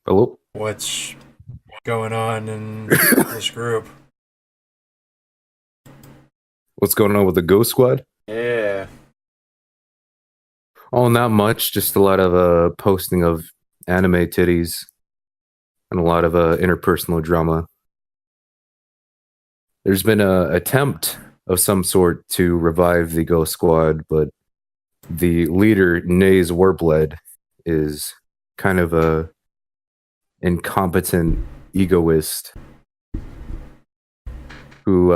Hello? What's going on in this group? What's going on with the Ghost Squad? Yeah. Oh, not much. Just a lot of posting of anime titties and a lot of interpersonal drama. There's been a attempt of some sort to revive the Ghost Squad, but the leader, Nays Warbled, is kind of a incompetent egoist who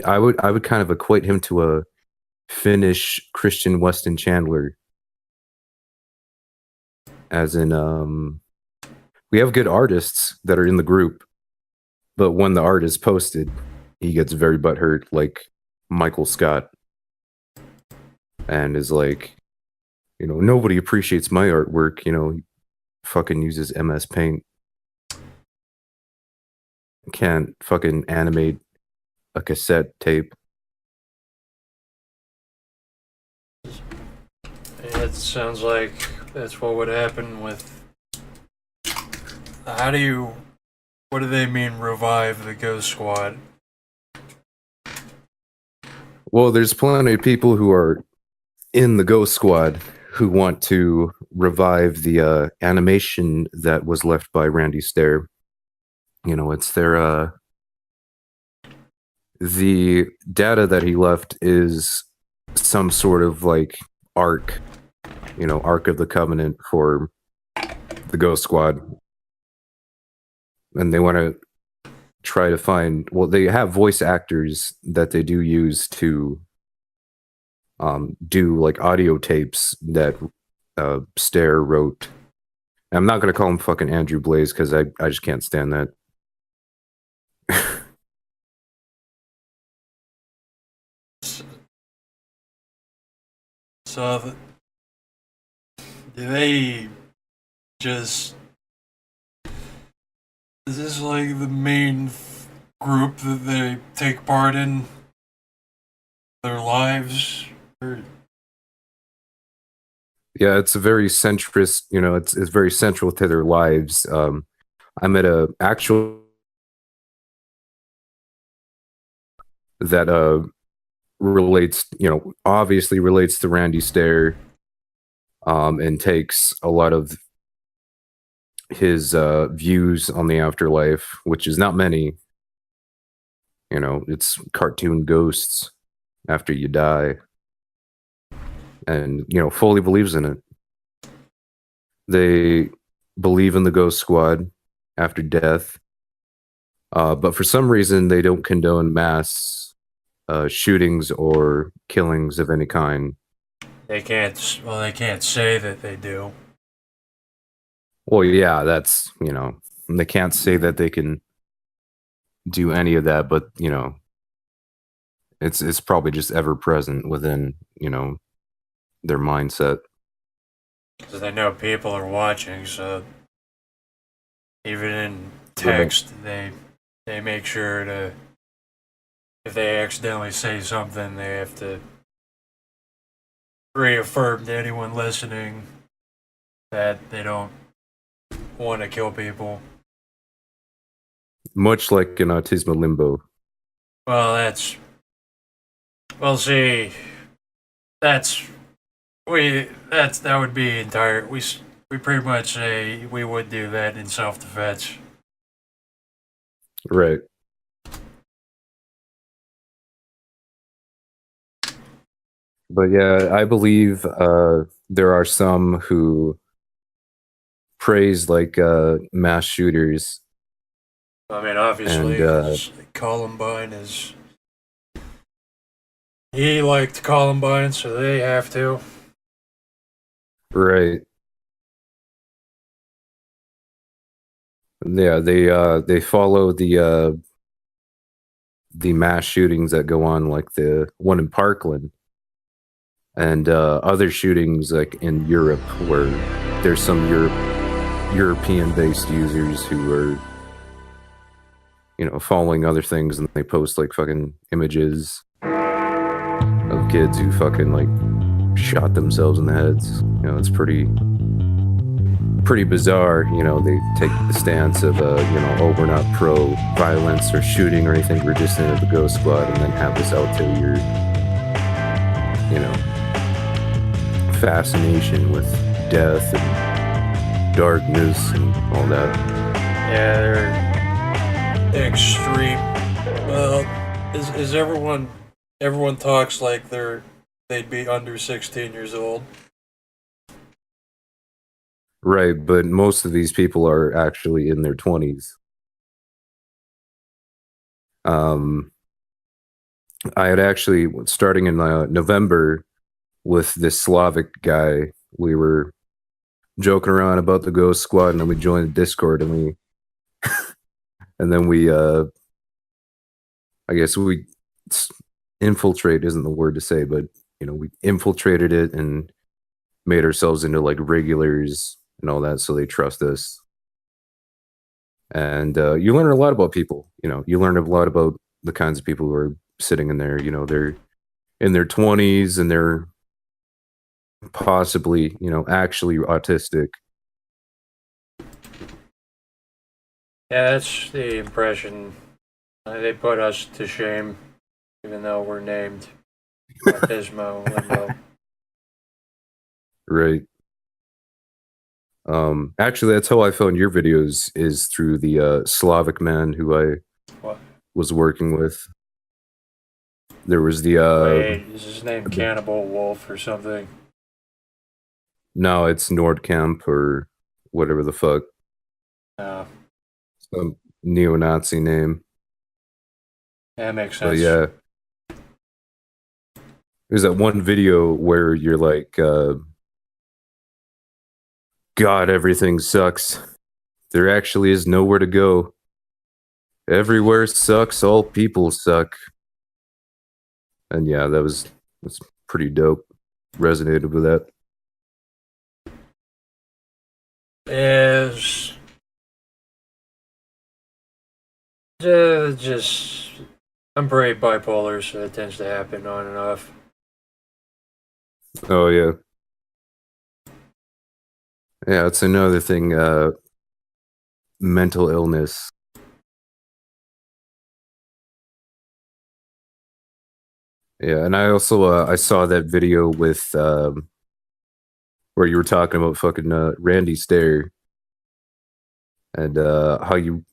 I would kind of equate him to a Finnish Christian Weston Chandler, as in we have good artists that are in the group, but when the art is posted, he gets very butthurt, like Michael Scott, and is like, nobody appreciates my artwork. He fucking uses MS Paint, can't fucking animate a cassette tape. It sounds like that's what would happen with. What do they mean revive the Ghost Squad? Well, there's plenty of people who are in the Ghost Squad who want to revive the animation that was left by Randy Stair. It's their the data that he left is some sort of like arc, Arc of the Covenant for the Ghost Squad. And they want to try to find, well, they have voice actors that they do use to do like audio tapes that Stair wrote. And I'm not going to call him fucking Andrew Blaze because I just can't stand that. So, do they just. Is this like the main group that they take part in their lives? Or... Yeah, it's a very centrist, it's very central to their lives. I'm at a actual that relates, obviously relates to Randy Stair, and takes a lot of his views on the afterlife, which is not many. It's cartoon ghosts after you die, and fully believes in it. They believe in the Ghost Squad after death, but for some reason they don't condone mass shootings or killings of any kind. They can't. Well, they can't say that they do. Well, yeah, that's they can't say that they can do any of that, but it's probably just ever present within their mindset. Because they know people are watching, so even in text, they make sure to. If they accidentally say something, they have to reaffirm to anyone listening that they don't want to kill people. Much like in Autismo Limbo. Well, that's. Well, see, that's that would be entire. We pretty much say we would do that in self-defense. Right. But yeah, I believe there are some who praise like mass shooters. I mean, obviously, And Columbine is. He liked Columbine, so they have to. right. Yeah, they follow the mass shootings that go on, like the one in Parkland, and other shootings like in Europe, where there's some European-based users who are, following other things, and they post like fucking images of kids who fucking like shot themselves in the heads. It's pretty pretty bizarre. You know, they take the stance of, oh, we're not pro violence or shooting or anything. We're just into the Ghost Squad, and then have this out to your, fascination with death and darkness and all that. Yeah, they're extreme. Well, is everyone talks like they'd be under 16 years old. Right, but most of these people are actually in their 20s. I had actually, starting in November, with this Slavic guy, we were joking around about the Ghost Squad, and then we joined the Discord, and then we, I guess we infiltrate isn't the word to say, but we infiltrated it and made ourselves into like regulars and all that, so they trust us. And you learn a lot about people. You learn a lot about the kinds of people who are sitting in there. They're in their 20s and they're possibly, actually autistic. Yeah, that's the impression. They put us to shame, even though we're named Autismo Limbo. Right. Actually, that's how I found your videos, is through the Slavic man who I What? was working with. There was the Wait, is his name Cannibal Wolf or something? no, it's Nordkamp or whatever the fuck, No, some neo-Nazi name. that makes But sense. yeah, there's that one video where you're like, God, everything sucks. There actually is nowhere to go. Everywhere sucks. All people suck. And yeah, that's pretty dope. Resonated with that. Is just I'm pretty bipolar, so it tends to happen on and off. Oh yeah, yeah. It's another thing. Mental illness. Yeah, and I also I saw that video with where you were talking about fucking Randy Stair, and how you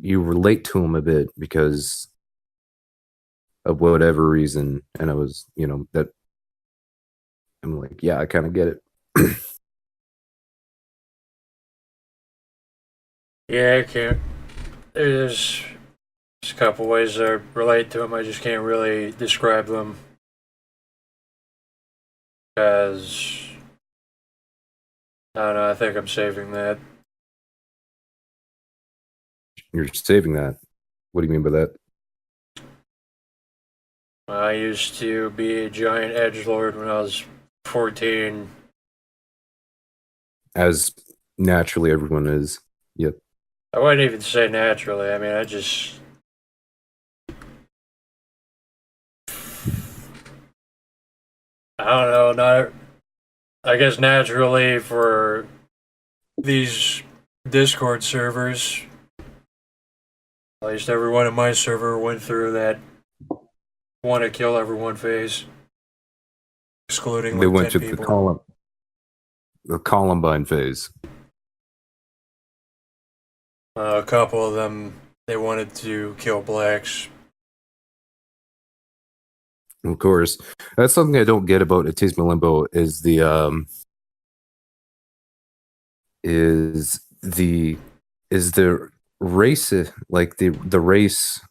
relate to him a bit because of whatever reason, and I was that I'm like, yeah, I kind of get it. Yeah, I can't. There's a couple ways I relate to them. I just can't really describe them because I don't know. I think I'm saving that. You're saving that. What do you mean by that? I used to be a giant edgelord when I was 14. As naturally everyone is. Yep. I wouldn't even say naturally. I mean, I just I don't know. Not I guess naturally for these Discord servers. At least everyone in my server went through that want to kill everyone phase, excluding They like went 10 to people. the Columbine phase. A couple of them, they wanted to kill blacks. Of course. That's something I don't get about Autismo Limbo, is the race, like the race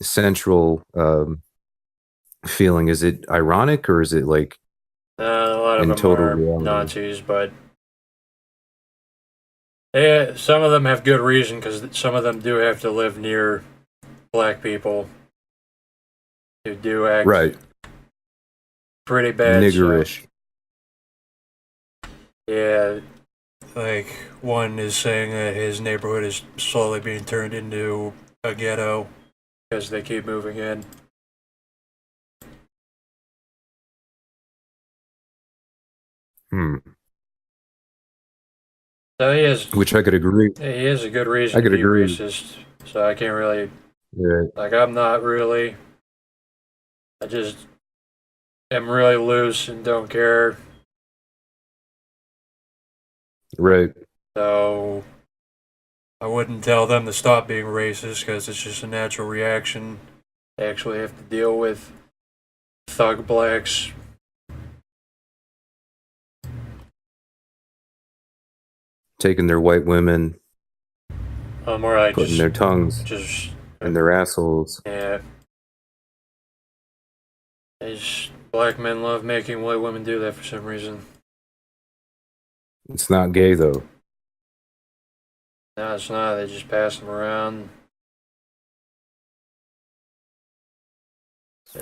central feeling. Is it ironic, or is it like A lot of in them total are reality? Nazis, but some of them have good reason because some of them do have to live near black people who do act Right. pretty bad. So Niggerish. yeah, like one is saying that his neighborhood is slowly being turned into a ghetto because they keep moving in. Hmm. So he has which I could agree. he has a good reason I to could be agree. racist. So I can't really Yeah, like. I'm not really. I just am really loose and don't care. right, So I wouldn't tell them to stop being racist because it's just a natural reaction. They actually have to deal with thug blacks. taking their white women, Or I putting their tongues just in their assholes. yeah. These black men love making white women do that for some reason. It's not gay though. No, it's not. They just pass them around.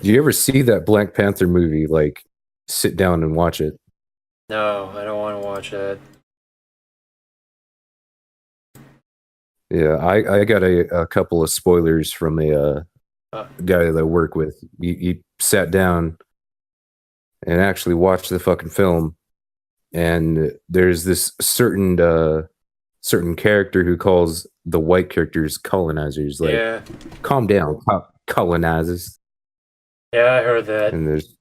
Do you ever see that Black Panther movie? Like, sit down and watch it. No, I don't want to watch that. Yeah, I got a couple of spoilers from a Uh, guy that I work with. He sat down and actually watched the fucking film, and there's this certain character who calls the white characters colonizers. Like, yeah, calm down, colonizers. yeah, I heard that. And there's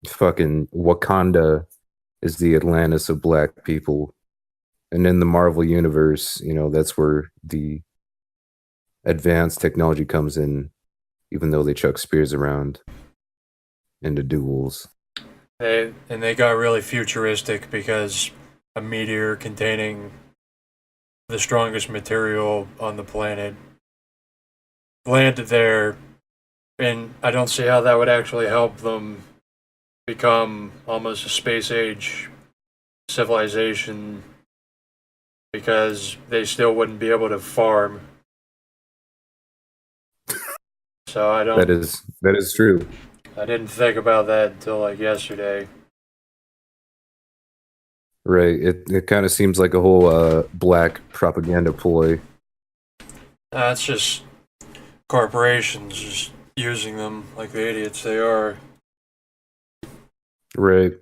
fucking Wakanda is the Atlantis of black people. And in the Marvel universe, that's where the advanced technology comes in, even though they chuck spears around into duels. They got really futuristic because a meteor containing the strongest material on the planet landed there, and I don't see how that would actually help them become almost a space age civilization because they still wouldn't be able to farm. So That is true. I didn't think about that until like yesterday. Right. It kind of seems like a whole black propaganda ploy. That's just corporations just using them like the idiots they are. Right.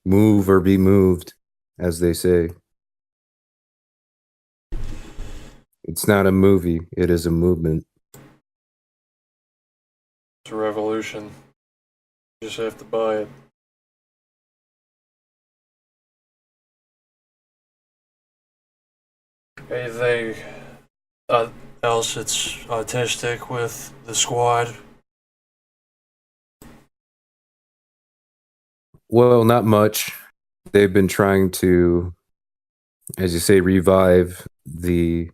Move or be moved, as they say. It's not a movie, it is a movement. It's a revolution. You just have to buy it. Anything else that's autistic with the squad? Well, not much. They've been trying to, as you say, revive the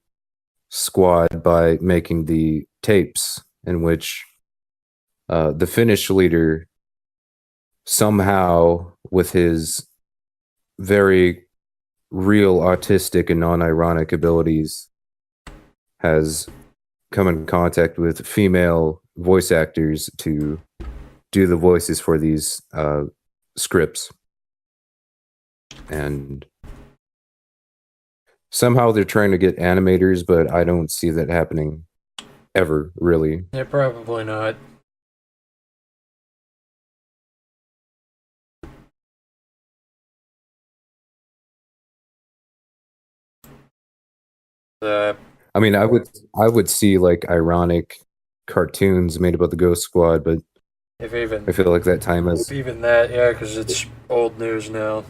squad by making the tapes in which the Finnish leader somehow, with his very real autistic and non-ironic abilities, has come in contact with female voice actors to do the voices for these scripts. And somehow they're trying to get animators, but I don't see that happening ever, really. Yeah, probably not. The I mean, I would see like ironic cartoons made about the Ghost Squad, but if even I feel like that time if has, even that, yeah, because it's old news now.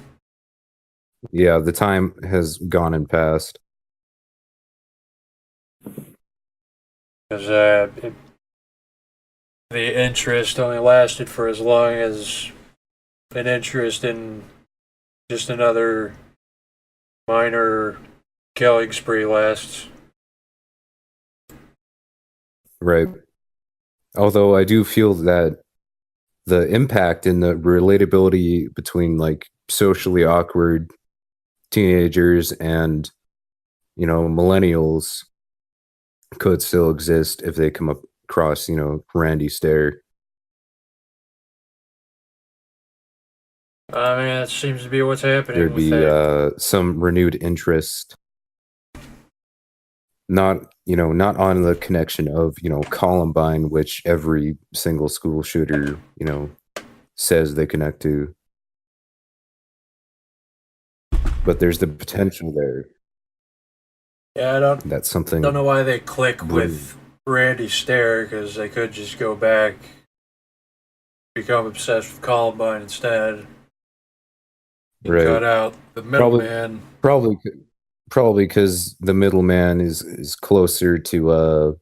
yeah, the time has gone and passed. Because the interest only lasted for as long as an interest in just another minor killing spree lasts. Right. Although I do feel that the impact and the relatability between like socially awkward teenagers and millennials could still exist if they come across Randy Stair. I mean, that seems to be what's happening There'd with be that. some renewed interest, not on the connection of Columbine, which every single school shooter says they connect to. but there's the potential there. Yeah, I don't That's don't something know why they click brewing. with Randy Stair, because they could just go back, become obsessed with Columbine instead, and Right. cut out the Probably, middleman. probably, probably because the middleman is closer to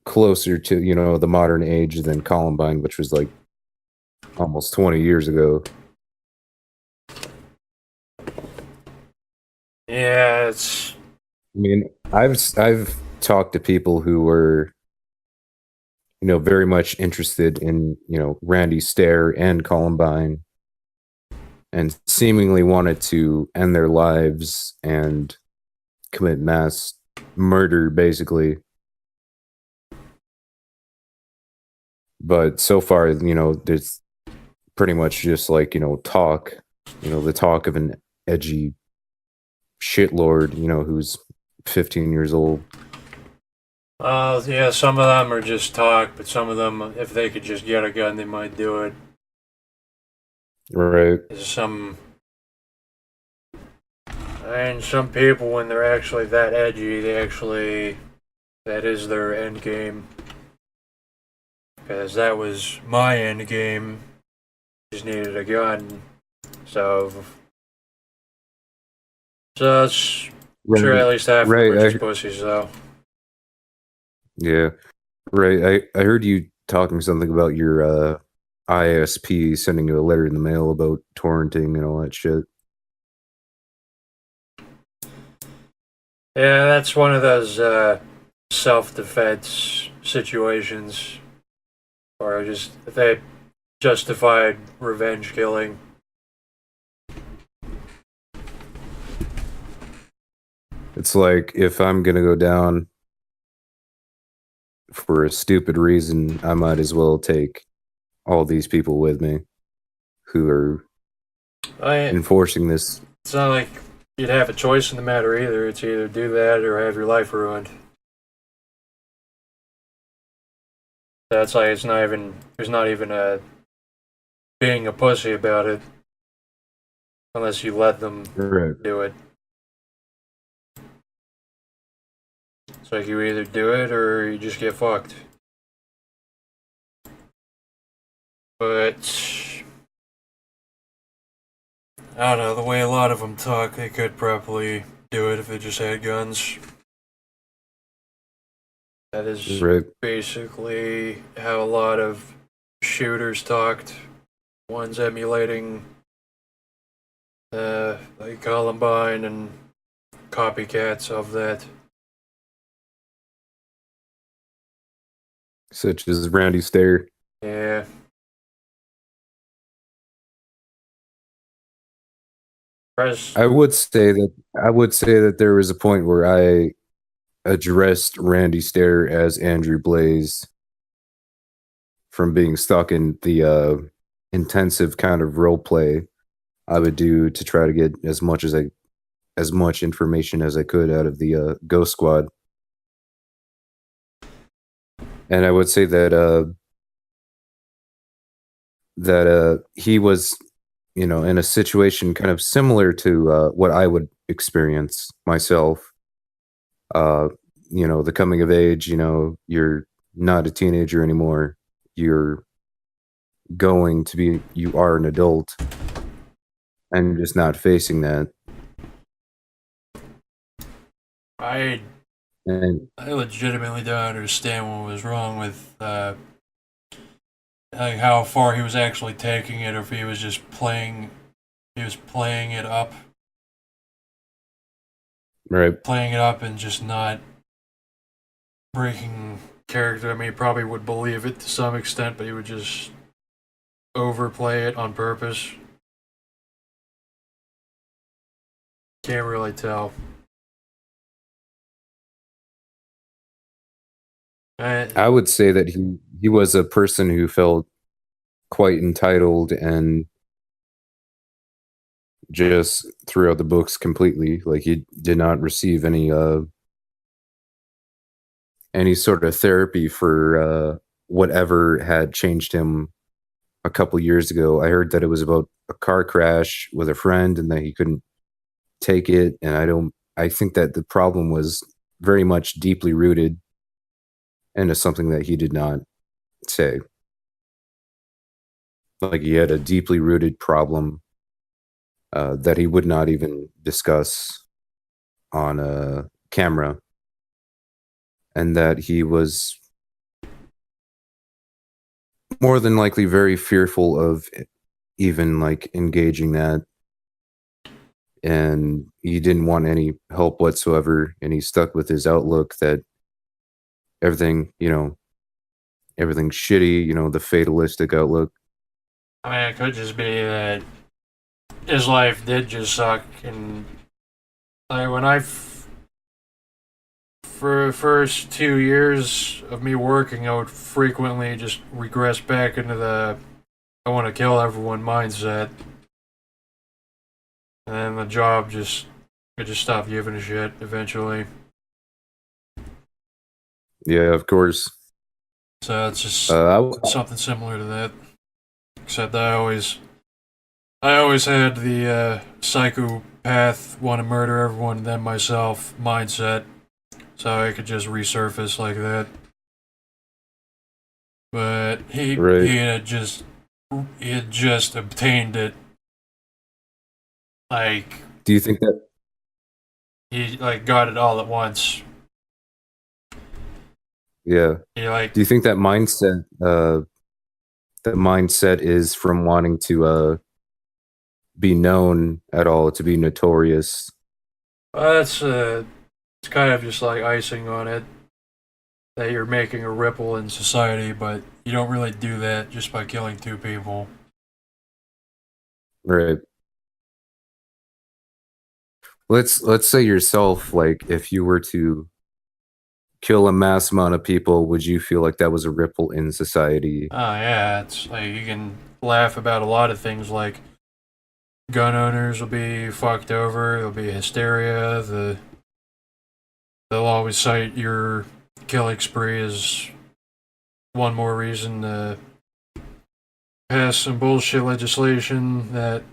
the modern age than Columbine, which was like almost 20 years ago. Yeah, it's I mean, I've talked to people who were very much interested in Randy Stair and Columbine, and seemingly wanted to end their lives and commit mass murder, basically. But so far, there's pretty much just like talk, the talk of an edgy shitlord, who's 15 years old. yeah, some of them are just talk, but some of them, if they could just get a gun, they might do it. Right. There's some people, when they're actually that edgy, that is their end game. Because that was my end game. Just needed a gun. So, it's sure Right. at least half of them Right. are just pussies, though. Yeah. Right. I heard you talking something about your ISP sending you a letter in the mail about torrenting and all that shit. Yeah, that's one of those self-defense situations, or just they justified revenge killing. It's like if I'm gonna go down for a stupid reason, I might as well take all these people with me who are I enforcing this. It's not like you'd have a choice in the matter either. It's either do that or have your life ruined. That's like there's not even a being a pussy about it unless you let them Right. do it. It's like you either do it or you just get fucked. But I don't know, the way a lot of them talk, they could probably do it if they just had guns. That is Right. basically how a lot of shooters talked. One's emulating like Columbine and copycats of that. Such as Randy Stair. Yeah. Press. I would say that there was a point where I addressed Randy Stair as Andrew Blaze from being stuck in the intensive kind of role play I would do to try to get as much information as I could out of the Ghost Squad. And I would say that he was, in a situation kind of similar to what I would experience myself. Uh, the coming of age. You're not a teenager anymore. You're you are an adult, and you're just not facing that. I And I legitimately don't understand what was wrong with like how far he was actually taking it, or if he was just playing. He was right, playing it up, and just not breaking character. I mean, he probably would believe it to some extent, but he would just overplay it on purpose. Can't really tell. I, I would say that he was a person who felt quite entitled and just threw out the books completely. Like he did not receive any sort of therapy for whatever had changed him a couple years ago. I heard that it was about a car crash with a friend and that he couldn't take it. And I think that the problem was very much deeply rooted into something that he did not say. Like he had a deeply rooted problem that he would not even discuss on a camera, and that he was more than likely very fearful of even like engaging that, and he didn't want any help whatsoever, and he stuck with his outlook that everything, everything's shitty, the fatalistic outlook. I mean, it could just be that his life did just suck, and like when for the first 2 years of me working, I would frequently just regress back into the I want to kill everyone mindset, and then the job I just stopped giving a shit eventually. Yeah, of course. So it's just Uh, something similar to that, except I always had the psychopath want to murder everyone then myself mindset, so I could just resurface like that. But right. he had just obtained it. Like Do you think that? he like got it all at once. Yeah. He like Do you think that mindset is from wanting to be known at all, to be notorious? that's it's kind of just like icing on it that you're making a ripple in society, but you don't really do that just by killing two people. Right. Let's say yourself, like if you were to kill a mass amount of people, would you feel like that was a ripple in society? Oh yeah, it's like you can laugh about a lot of things like gun owners will be fucked over, there'll be hysteria, they'll always cite your killing spree as one more reason to pass some bullshit legislation that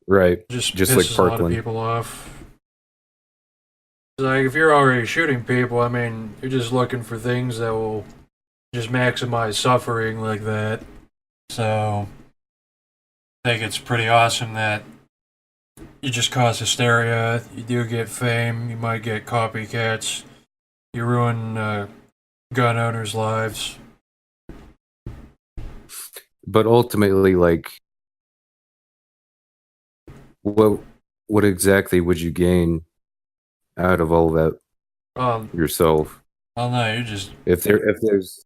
Right. just Just like pisses a lot of Parkland. people off. Like if you're already shooting people, I mean, you're just looking for things that will just maximize suffering like that. So I think it's pretty awesome that you just cause hysteria. You do get fame. You might get copycats. You ruin gun owners' lives. But ultimately, like what what exactly would you gain out of all that Um, yourself? well, no, you just If there's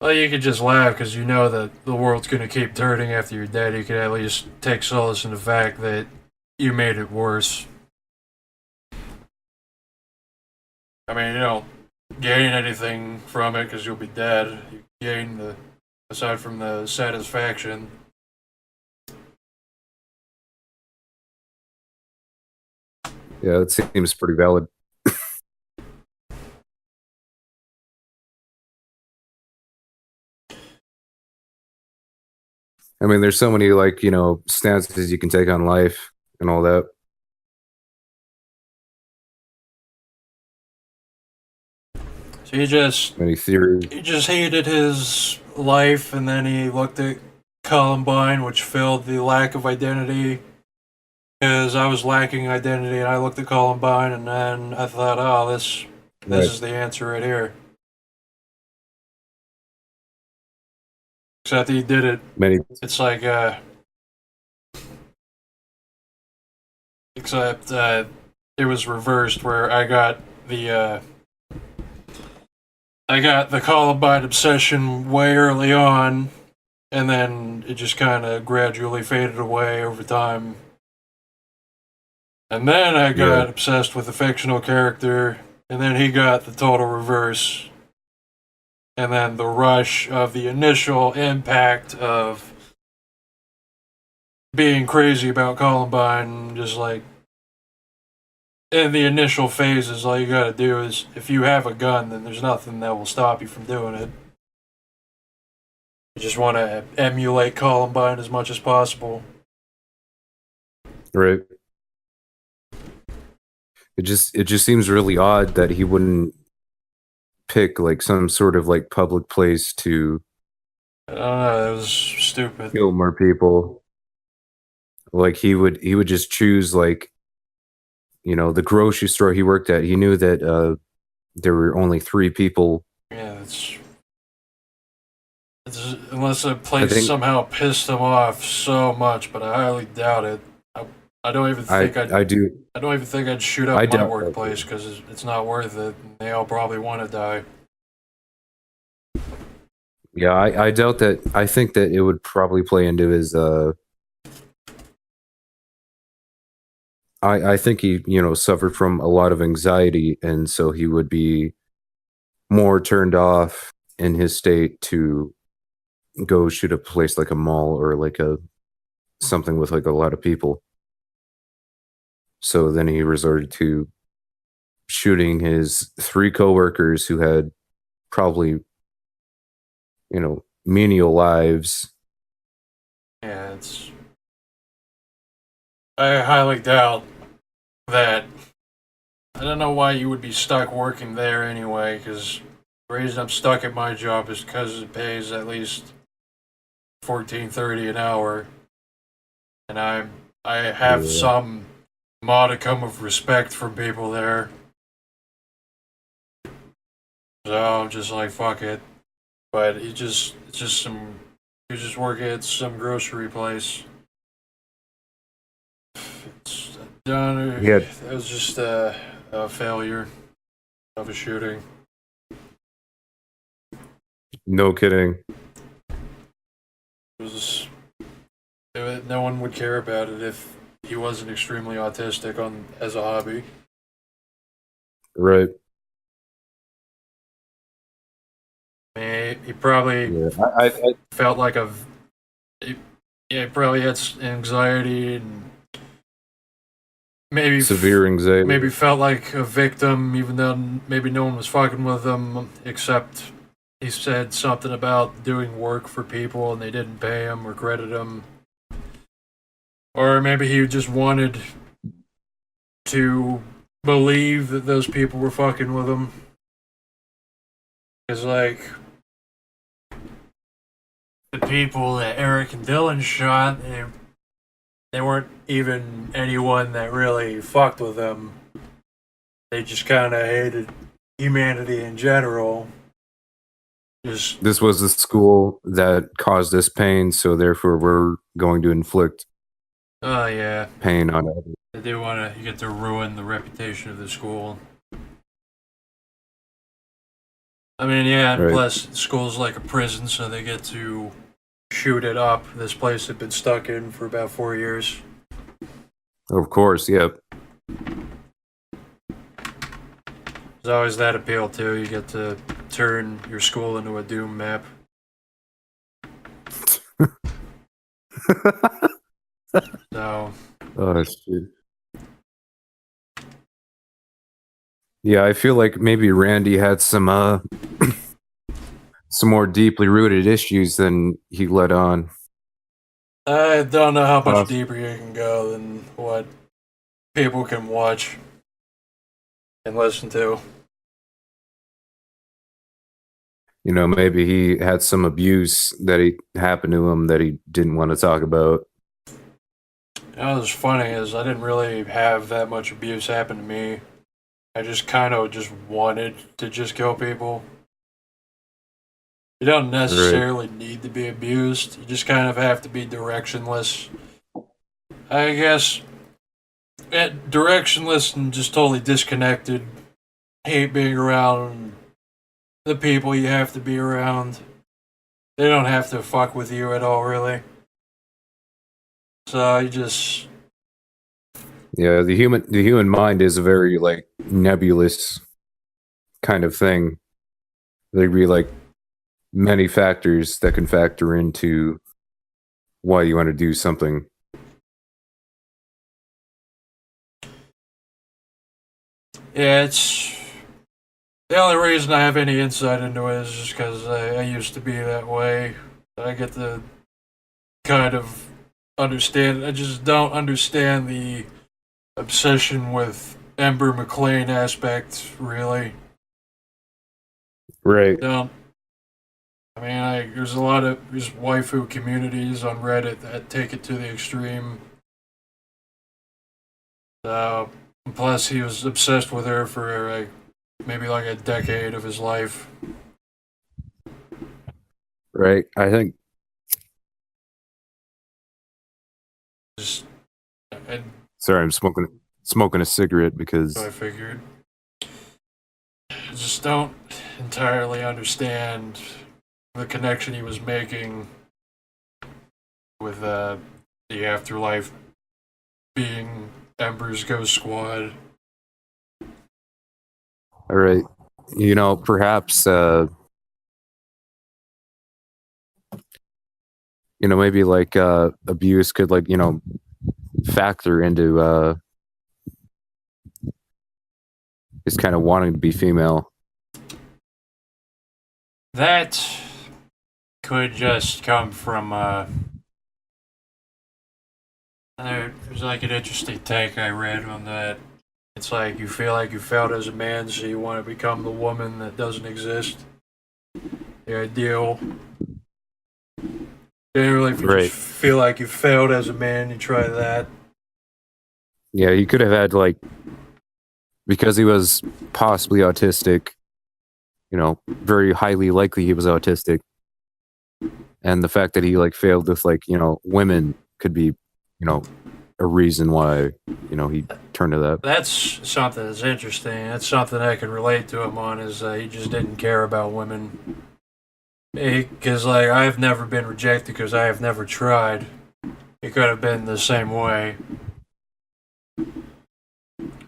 well, you could just laugh because you know that the world's gonna keep turning after you're dead. You could at least take solace in the fact that you made it worse. I mean, you don't gain anything from it because you'll be dead. You gain the aside from the satisfaction. Yeah, that seems pretty valid. I mean, there's so many like, stances you can take on life and all that. So Many theories. he just hated his life, and then he looked at Columbine, which filled the lack of identity. Because I was lacking identity, and I looked at Columbine, and then I thought, oh, this Right. is the answer right here. Except he did it. Many It's like except it was reversed, where I got the Columbine obsession way early on, and then it just kind of gradually faded away over time. And then I yeah. got obsessed with a fictional character, and then he got the total reverse. And then the rush of the initial impact of being crazy about Columbine, just like in the initial phases, all you gotta do is if you have a gun, then there's nothing that will stop you from doing it. You just want to emulate Columbine as much as possible. Right. It just seems really odd that he wouldn't pick like some sort of like public place to I don't know. It was stupid. kill more people. Like he would just choose like, the grocery store he worked at. He knew that there were only 3 people. Yeah, unless the I place think somehow pissed him off so much, but I highly doubt it. I, I don't even I think I'd. I do I don't even think I'd shoot up I my doubt that workplace too. because it's not worth it. They all probably want to die. Yeah, I doubt that. I think that it would probably play into his I think he, suffered from a lot of anxiety, and so he would be more turned off in his state to go shoot a place like a mall or like a something with like a lot of people. So then he resorted to shooting his 3 coworkers who had probably, menial lives. Yeah, I highly doubt that. I don't know why you would be stuck working there anyway. Because the reason I'm stuck at my job is because it pays at least 14.30 an hour, and I have Yeah. some modicum of respect for people there. So I'm just like, fuck it. But it's just some, you just work at some grocery place. It's done. He had That was just a failure of a shooting. no kidding. It was, no one would care about it if he wasn't extremely autistic on as a hobby. Right. I mean, he probably Yeah. I felt like he, yeah, he probably had anxiety and maybe severe anxiety. maybe felt like a victim, even though maybe no one was fucking with him, except he said something about doing work for people and they didn't pay him or credit him. Or maybe he just wanted to believe that those people were fucking with him. Because, like, the people that Eric and Dylan shot, they weren't even anyone that really fucked with them. They just kind of hated humanity in general. Just, This was the school that caused this pain, so therefore we're going to inflict oh yeah, pain on others. they want to get to ruin the reputation of the school. I mean, yeah, and Right. plus, school's like a prison, so they get to shoot it up. This place had been stuck in for about 4 years. Of course, yeah. There's always that appeal, too. You get to turn your school into a Doom map. So, Oh shit. Yeah, I feel like maybe Randy had some more deeply rooted issues than he let on. I don't know how much Uh, deeper you can go than what people can watch and listen to. Maybe he had some abuse that he happened to him that he didn't want to talk about. You know, what's funny is I didn't really have that much abuse happen to me. I just kind of just wanted to just kill people. You don't Right. necessarily need to be abused. You just kind of have to be directionless. I guess directionless and just totally disconnected. Hate being around the people you have to be around. They don't have to fuck with you at all, really. So you just, Yeah, the human mind is a very like nebulous kind of thing. There'd be like many factors that can factor into why you want to do something. yeah, it's the only reason I have any insight into it is just because I used to be that way. I get the kind of understand. I just don't understand the obsession with Ember McLean aspect, really. Right. Don't. I mean, there's a lot of there's waifu communities on Reddit that take it to the extreme. Uh, Plus, he was obsessed with her for like maybe like a decade of his life. Right. I think. Just, and Sorry, I'm smoking a cigarette so I because. figured, I just don't entirely understand the connection he was making with the afterlife being Ember's Ghost Squad. All right. Perhaps. Maybe like abuse could like factor into his kind of wanting to be female. That could just come from there's like an interesting take I read on that. It's like you feel like you failed as a man, so you want to become the woman that doesn't exist. The ideal. Generally, if you just Right. feel like you failed as a man, you try that. Yeah, he could have had like, because he was possibly autistic, very highly likely he was autistic. And the fact that he like failed with like, women could be, a reason why, he turned to that. That's something that's interesting. That's something I can relate to him on. Is he just didn't care about women? Because like I've never been rejected because I have never tried. It could have been the same way.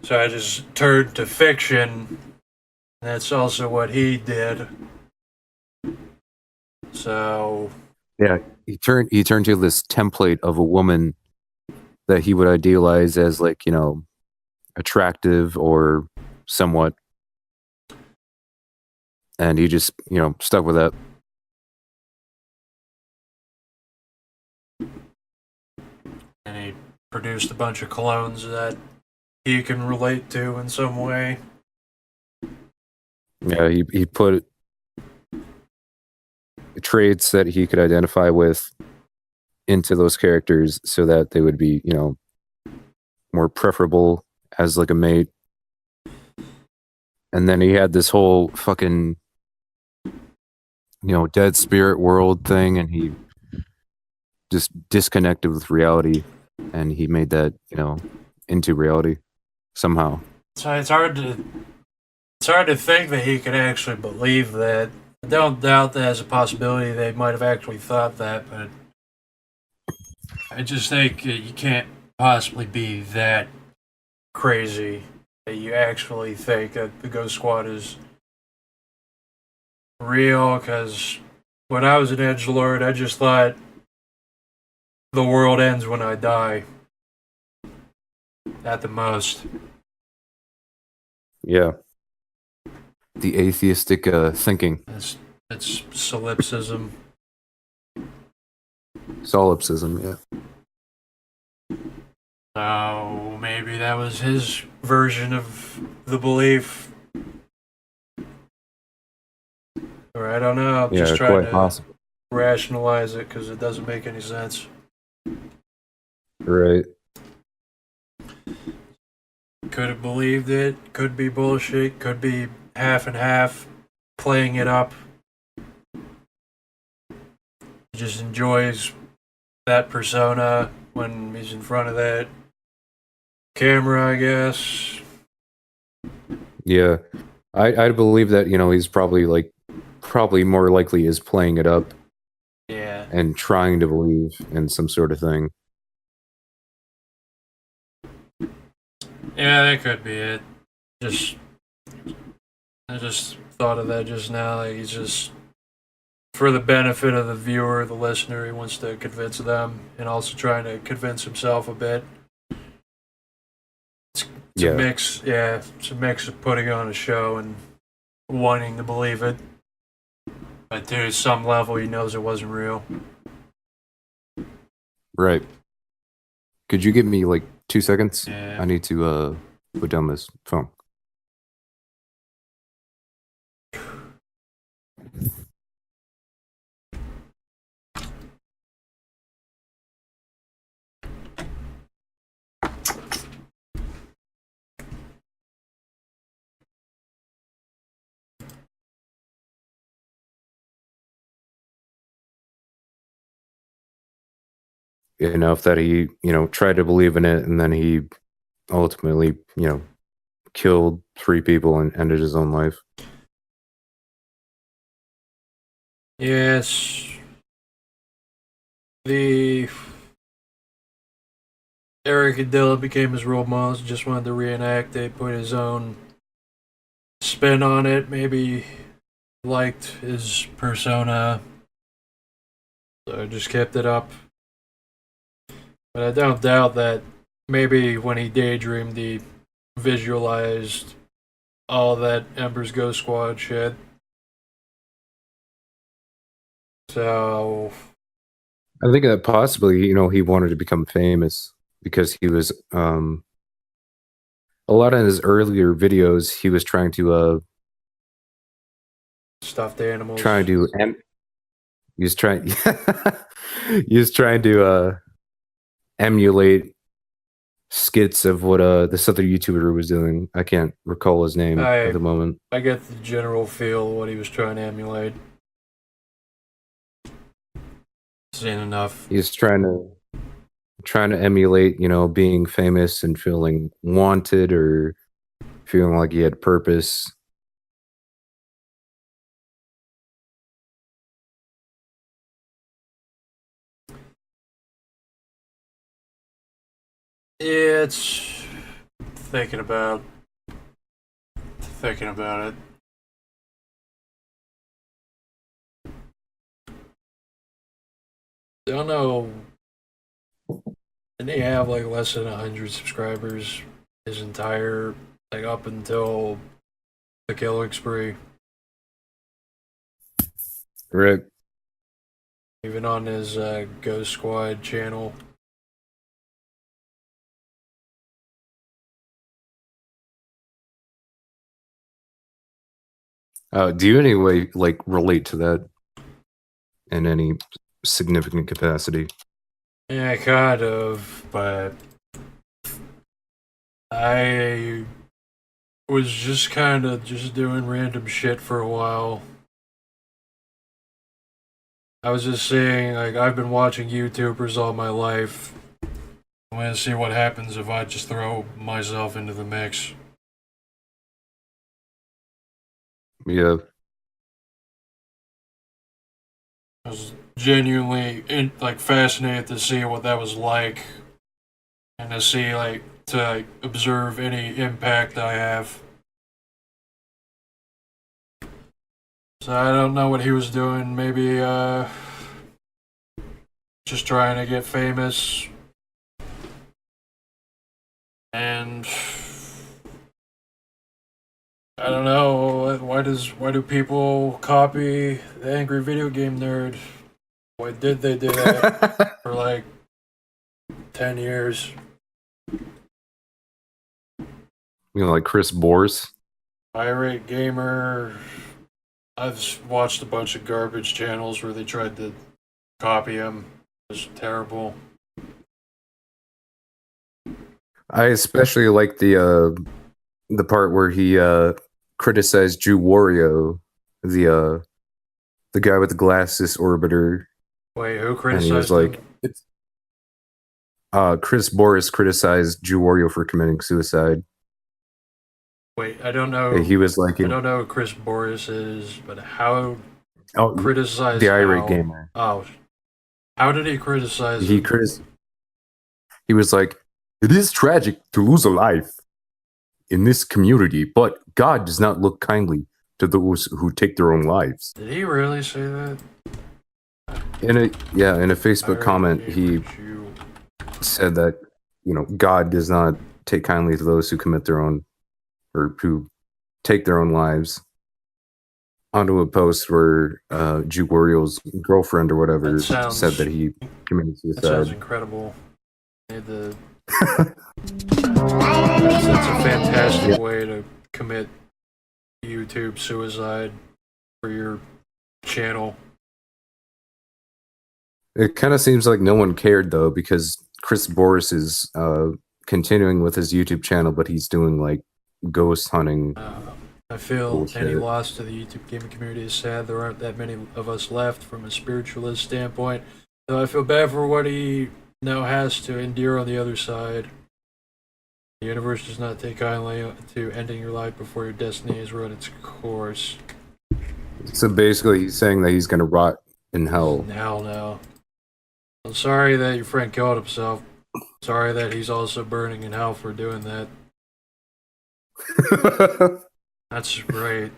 So I just turned to fiction. That's also what he did. So Yeah. He turned to this template of a woman that he would idealize as like, attractive or somewhat. And he just, stuck with that. and he produced a bunch of clones that he can relate to in some way. Yeah, he put traits that he could identify with into those characters so that they would be, more preferable as like a mate. And then he had this whole fucking, dead spirit world thing, and he just disconnected with reality, and he made that, into reality somehow. So it's hard to think that he could actually believe that. I don't doubt that as a possibility they might have actually thought that, but I just think you can't possibly be that crazy that you actually think that the Ghost Squad is real. Because when I was an edgelord, I just thought the world ends when I die, at the most. Yeah. The atheistic thinking. It's solipsism. Solipsism, yeah. So maybe that was his version of the belief. Or I don't know. I'm Yeah, just trying quite to possible. rationalize it because it doesn't make any sense. Right. Could have believed it. Could be bullshit. Could be half and half. Playing it up. He just enjoys that persona when he's in front of that camera, I guess. Yeah. I believe that, he's probably more likely is playing it up Yeah. and trying to believe in some sort of thing. Yeah, that could be it. I just thought of that just now. Like he's just for the benefit of the viewer, the listener, he wants to convince them and also trying to convince himself a bit. It's a Yeah. mix, yeah. It's a mix of putting on a show and wanting to believe it. But to some level, he knows it wasn't real. Right. Could you give me like 2 seconds? Yeah. I need to put down this phone. Enough that he, tried to believe in it, and then he ultimately, killed 3 people and ended his own life. Yes. The Eric and Dylan became his role models. Just wanted to reenact it, put his own spin on it. Maybe liked his persona, so I just kept it up. But I don't doubt that maybe when he daydreamed, he visualized all that Ember's Ghost Squad shit. So I think that possibly, he wanted to become famous because he was a lot of his earlier videos he was trying to stuffed animals. he was trying he was trying to emulate skits of what this other YouTuber was doing. I can't recall his name at the moment. I get the general feel of what he was trying to emulate. Seen enough. He's trying to emulate, being famous and feeling wanted or feeling like he had purpose. Yeah, it's thinking about it. I don't know. Didn't he have like less than 100 subscribers his entire, like, up until the killing spree? Right. Even on his Ghost Squad channel. Do you anyway like relate to that in any significant capacity? Yeah, kind of, but I was just kind of just doing random shit for a while. I was just saying, like, I've been watching YouTubers all my life. I'm gonna see what happens if I just throw myself into the mix. Yeah. I was genuinely fascinated to see what that was like, and to see to observe any impact I have. So I don't know what he was doing. Maybe just trying to get famous, and I don't know, why do people copy the Angry Video Game Nerd? Why did they do that for like 10 years? Like Chris Boris. Irate Gamer. I've watched a bunch of garbage channels where they tried to copy him. It was terrible. I especially like the part where he criticized Drew Wario, the guy with the glasses orbiter. Wait, who And criticized he was like, Chris Boris criticized Drew Wario for committing suicide. Wait, I don't know. He was like, I don't know who Chris Boris is, but how oh, criticize the irate gamer. Oh, how did he criticize? He was like, it is tragic to lose a life in this community, but God does not look kindly to those who take their own lives. Did he really say that? In a Facebook comment, he said that God does not take kindly to those who commit their own or who take their own lives. onto a post where Jew Warrior's girlfriend or whatever That said that he committed sounds suicide. incredible. That's a fantastic way to commit YouTube suicide for your channel. It kind of seems like no one cared though, because Chris Boris is continuing with his YouTube channel, but he's doing like ghost hunting. I feel Bullshit. any loss to the YouTube gaming community is sad. There aren't that many of us left from a spiritualist standpoint. Though I feel bad for what he now has to endure on the other side. The universe does not take kindly to ending your life before your destiny has run its course. So basically, he's saying that he's going to rot in hell. Hell no. I'm sorry that your friend killed himself. Sorry that he's also burning in hell for doing that. That's great.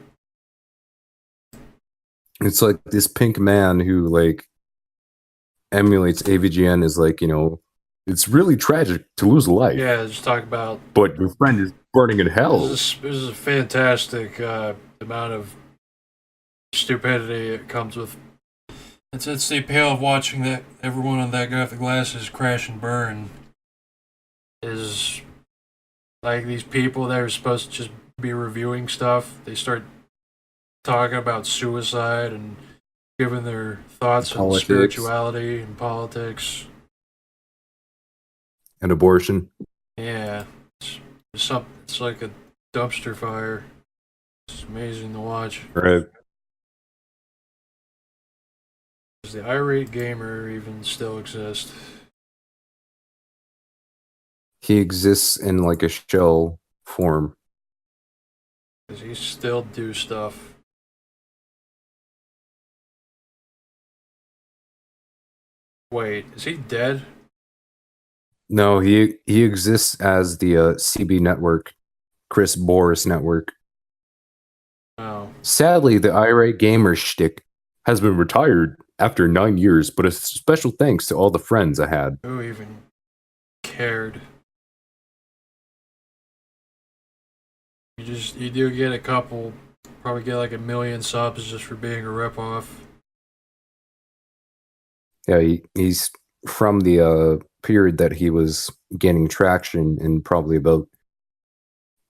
It's like this pink man who like emulates AVGN is like, you know, it's really tragic to lose a life. Yeah, just talk about. But your friend is burning in hell. This is a fantastic amount of stupidity it comes with. It's the appeal of watching that everyone on that graphic glasses crash and burn. Is like these people that are supposed to just be reviewing stuff. They start talking about suicide and giving their thoughts on spirituality and politics and abortion. Yeah, it's like a dumpster fire. It's amazing to watch. Right. Does the irate gamer even still exist? He exists in like a shell form. Does he still do stuff? Wait, is he dead? No, he exists as the CB network, Chris Boris network. Oh. Sadly, the irate gamer shtick has been retired after 9 years, but a special thanks to all the friends I had. Who even cared? You do get a couple, probably get like 1 million subs just for being a ripoff. Yeah, he's from the period that he was gaining traction in probably about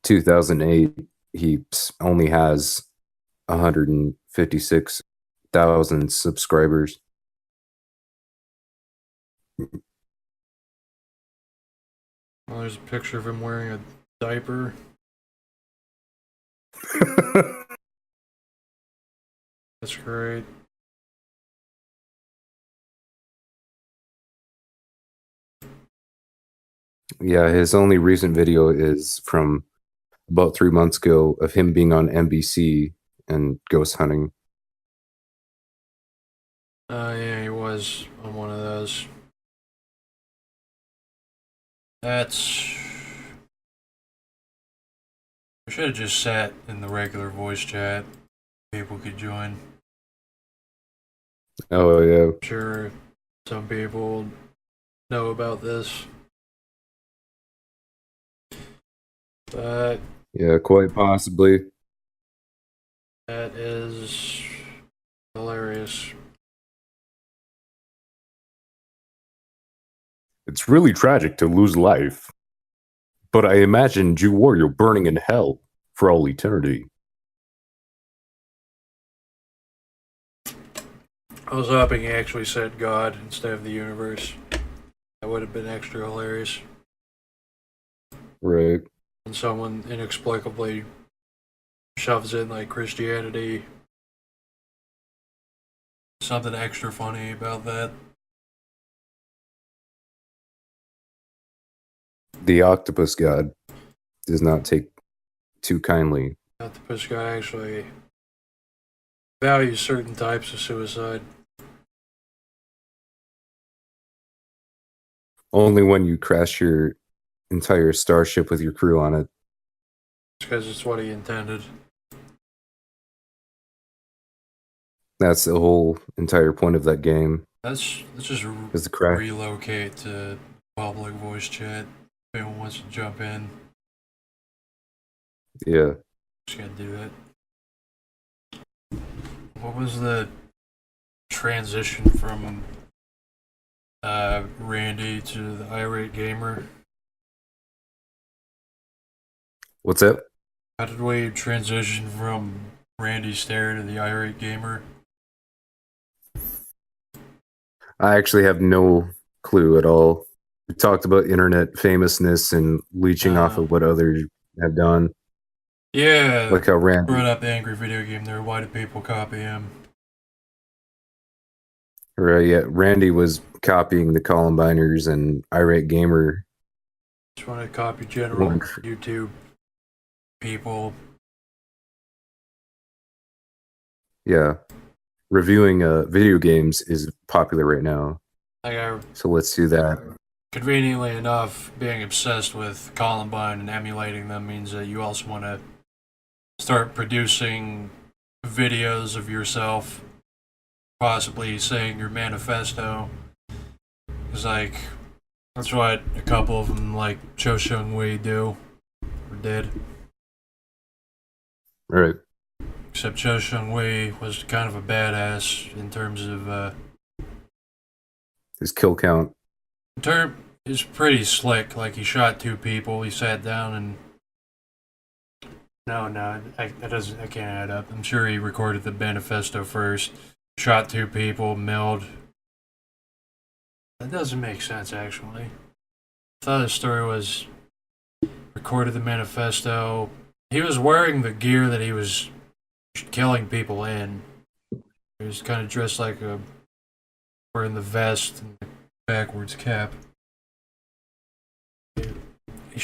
2008. He only has 156,000 subscribers. Well, there's a picture of him wearing a diaper. That's great. Yeah, his only recent video is from about 3 months ago of him being on NBC and ghost hunting. Yeah, he was on one of those. That's... I should have just sat in the regular voice chat. People could join. Oh, yeah. I'm sure some people know about this. But... yeah, quite possibly. That is hilarious. It's really tragic to lose life, but I imagine Jew Warrior burning in hell for all eternity. I was hoping he actually said God instead of the universe. That would have been extra hilarious. Right. And someone inexplicably shoves in like Christianity. Something extra funny about that. The octopus god does not take too kindly. The octopus guy actually values certain types of suicide. Only when you crash your entire starship with your crew on it. It's because it's what he intended. That's the whole entire point of that game. Let's just relocate to public voice chat. If anyone wants to jump in. Yeah. Just gotta do that. what was the transition from Randy to the irate gamer? What's that? How did we transition from Randy Stare to the irate gamer? I actually have no clue at all. We talked about internet famousness and leeching off Uh, of what others have done, yeah, like how Randy, brought up the angry video game there. Why do people copy him? or yeah, Randy was copying the Columbiners, and Irate Gamer Just want to copy general went, YouTube people. yeah, reviewing video games is popular right now. Like I So let's do that. conveniently enough, being obsessed with Columbine and emulating them means that you also want to start producing videos of yourself, possibly saying your manifesto. Because, like, that's what a couple of them, like Cho Seung Wei, do or did. All right. Except Cho Seung Wei was kind of a badass in terms of His kill count. term is pretty slick. Like he shot two people. He sat down and that doesn't. I can't add up. I'm sure he recorded the manifesto first. Shot two people, milled. That doesn't make sense actually. I thought the story was recorded the manifesto. He was wearing the gear that he was killing people in. He was kind of dressed like a wearing the vest and the backwards cap. He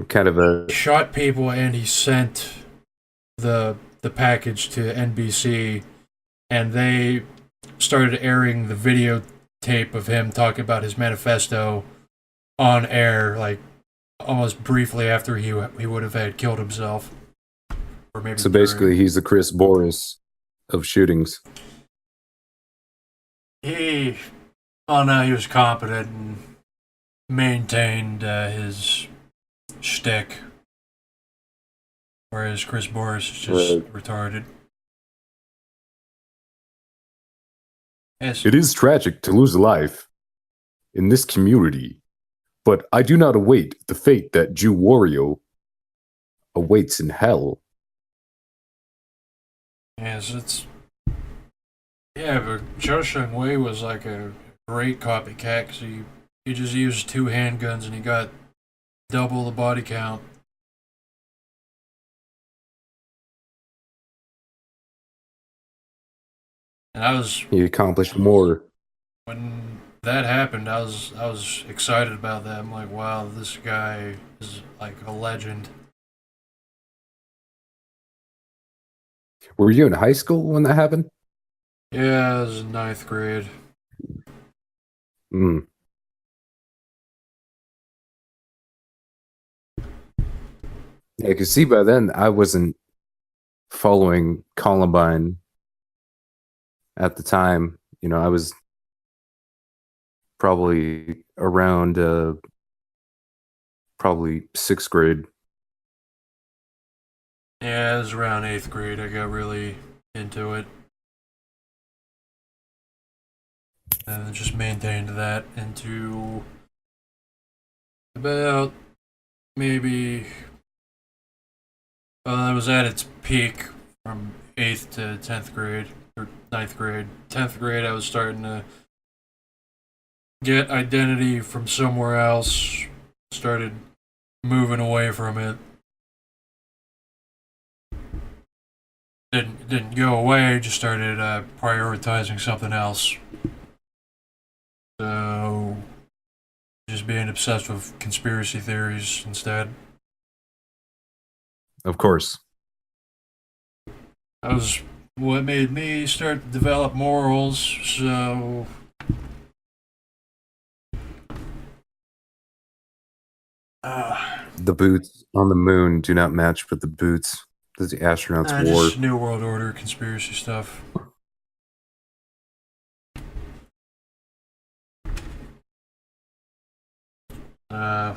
Kind of a shot people and he sent the package to NBC, and they started airing the videotape of him talking about his manifesto on air, like almost briefly after he would have had killed himself, or maybe so basically he's the Chris Boris of shootings. he he was competent and maintained his shtick, whereas Chris Boris is just retarded. Yes. It is tragic to lose life in this community, but I do not await the fate that Jew Wario awaits in hell. Yes, it's yeah, but Cho Seung Wei was like a great copycat because he just used two handguns and he got double the body count. And He accomplished more. when that happened, I was excited about that. I'm like, wow, this guy is like a legend. Were you in high school when that happened? Yeah, I was in ninth grade. Hmm. Yeah, because see, by then I wasn't following Columbine at the time. You know, I was probably around probably sixth grade. Yeah, it was around eighth grade. I got really into it. And just maintained that into about maybe it was at its peak from 8th to 10th grade or ninth grade. 10th grade I was starting to get identity from somewhere else, started moving away from it. Didn't go away, just started prioritizing something else. So just being obsessed with conspiracy theories instead. Of course. That was what made me start to develop morals. So The boots on the moon do not match with the boots that the astronauts wore. just New World Order conspiracy stuff. Uh,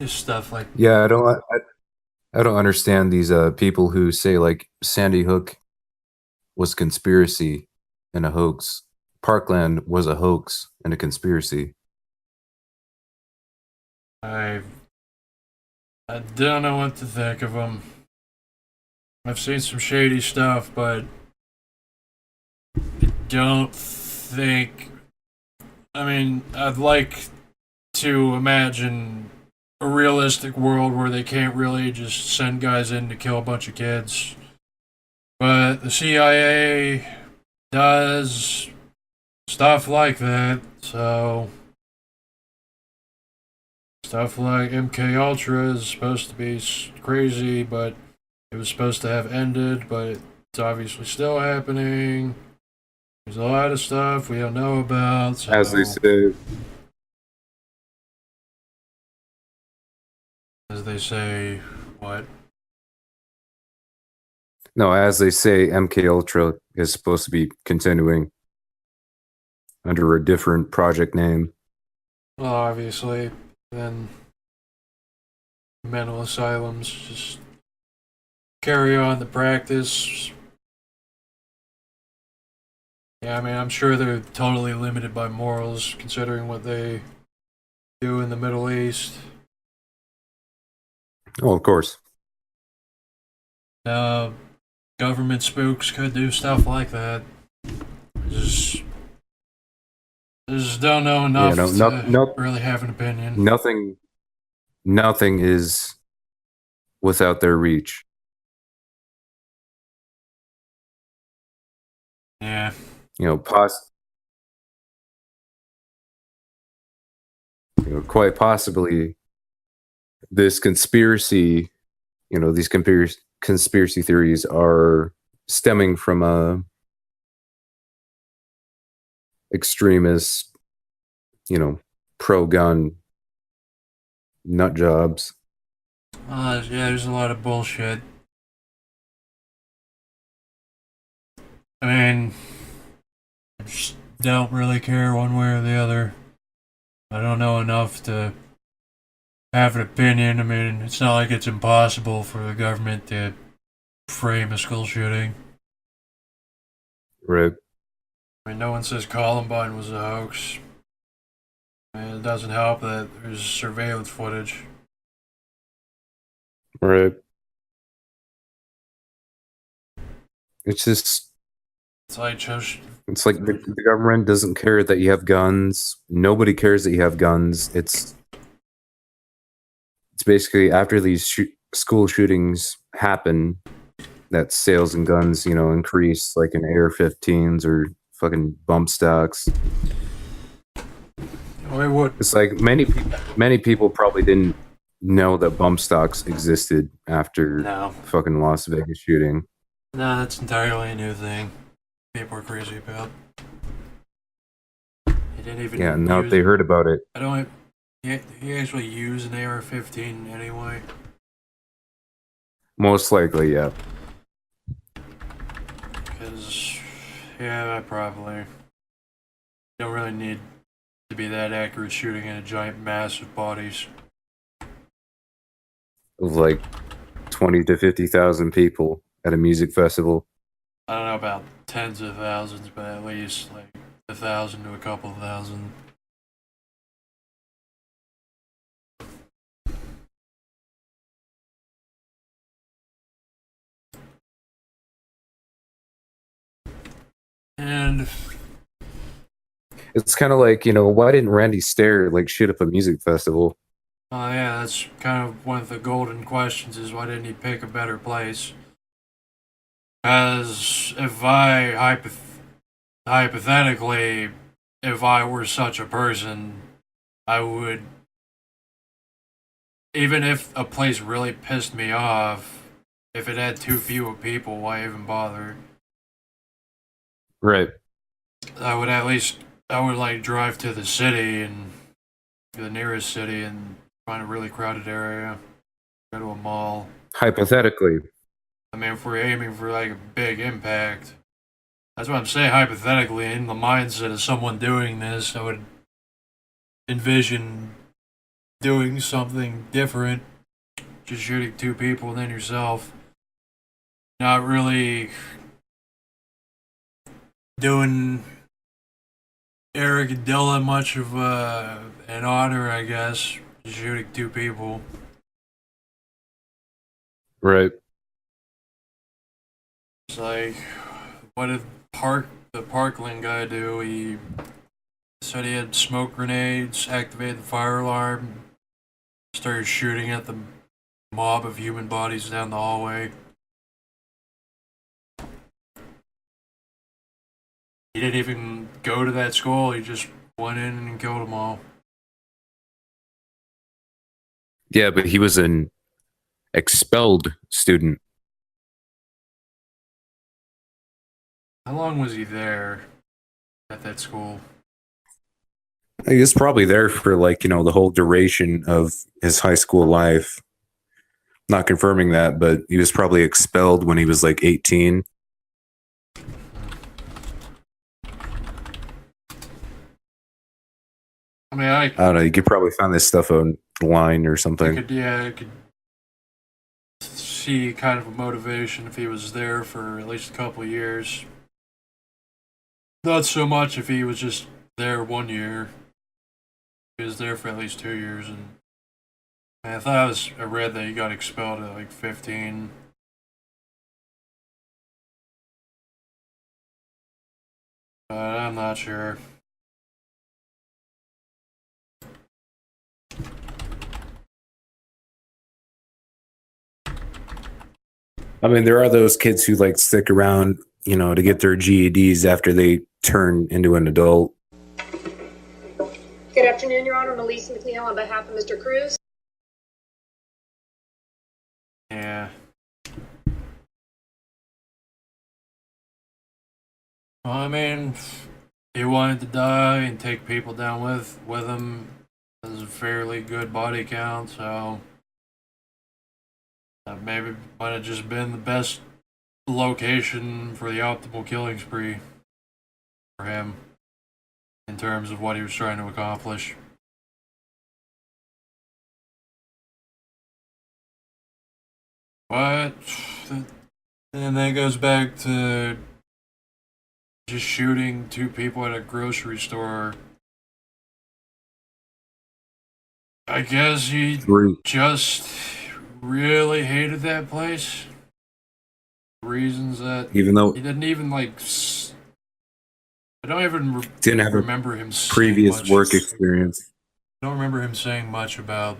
just stuff like Yeah, I don't understand these people who say like Sandy Hook was conspiracy and a hoax. Parkland was a hoax and a conspiracy. I I don't know what to think of them. I've seen some shady stuff, but don't think. I mean, I'd like to imagine a realistic world where they can't really just send guys in to kill a bunch of kids. But the CIA does stuff like that, so stuff like MK Ultra is supposed to be crazy, but it was supposed to have ended, but it's obviously still happening. There's a lot of stuff we don't know about, so As they say, as they say, what? no, as they say, MK Ultra is supposed to be continuing under a different project name. Well, obviously, then mental asylums just carry on the practice. Yeah, I mean, I'm sure they're totally limited by morals considering what they do in the Middle East. Oh, of course. Uh, Government spooks could do stuff like that. Just, just don't know Yeah, enough no, to no, really have an opinion. nothing, nothing is without their reach. Yeah. You know, quite possibly this conspiracy, these conspiracy theories are stemming from a extremist, pro-gun nut jobs. Yeah, there's a lot of bullshit. I mean, I just don't really care one way or the other. I don't know enough to have an opinion. I mean, it's not like it's impossible for the government to frame a school shooting. Right. I mean, no one says Columbine was a hoax. And it doesn't help that there's surveillance footage. Right. It's just, It's like just it's like the government doesn't care that you have guns. Nobody cares that you have guns. It's basically after these school shootings happen that sales and guns, increase like in AR-15s or fucking bump stocks. wait, what? It's like many people probably didn't know that bump stocks existed after No, fucking Las Vegas shooting. no, that's entirely a new thing. People are crazy about. He didn't even. Yeah, now use, they heard about it. I don't. He actually used an AR-15 anyway. Most likely, yeah. Because, yeah, I probably don't really need to be that accurate shooting in a giant mass of bodies. Of like 20 to 50,000 people at a music festival. I don't know about tens of thousands, but at least like 1,000 to a couple thousand. And It's kind of like, why didn't Randy Stair like shoot up a music festival? yeah, that's kind of one of the golden questions: is why didn't he pick a better place? As if hypothetically, if I were such a person, I would, even if a place really pissed me off, if it had too few people, why even bother? Right. I would like drive to the city and the nearest city and find a really crowded area, go to a mall. Hypothetically. I mean, if we're aiming for like a big impact, that's what I'm saying. Hypothetically, in the mindset of someone doing this, I would envision doing something different, just shooting two people and then yourself. Not really doing Eric and Dylan much of an honor, I guess. Just shooting two people. Right. It's like, what did the Parkland guy do? He said he had smoke grenades, activated the fire alarm, started shooting at the mob of human bodies down the hallway. He didn't even go to that school, he just went in and killed them all. Yeah, but he was an expelled student. How long was he there at that school? He was probably there for like, the whole duration of his high school life. Not confirming that, but he was probably expelled when he was like 18. I mean, I don't know. You could probably find this stuff online or something. I could see kind of a motivation if he was there for at least a couple of years. Not so much if he was just there 1 year. He was there for at least 2 years, and I thought I read that he got expelled at like 15. But I'm not sure. I mean, there are those kids who like stick around, to get their GEDs after they turn into an adult. Good afternoon, Your Honor. Melissa McNeil on behalf of Mr. Cruz. Yeah. Well, I mean, he wanted to die and take people down with him. Has a fairly good body count, so maybe might have just been the best location for the optimal killing spree for him in terms of what he was trying to accomplish. But and that goes back to just shooting two people at a grocery store. I guess he just really hated that place. Reasons that Even though he didn't even like. I don't even didn't have remember him previous saying much. work experience. I don't remember him saying much about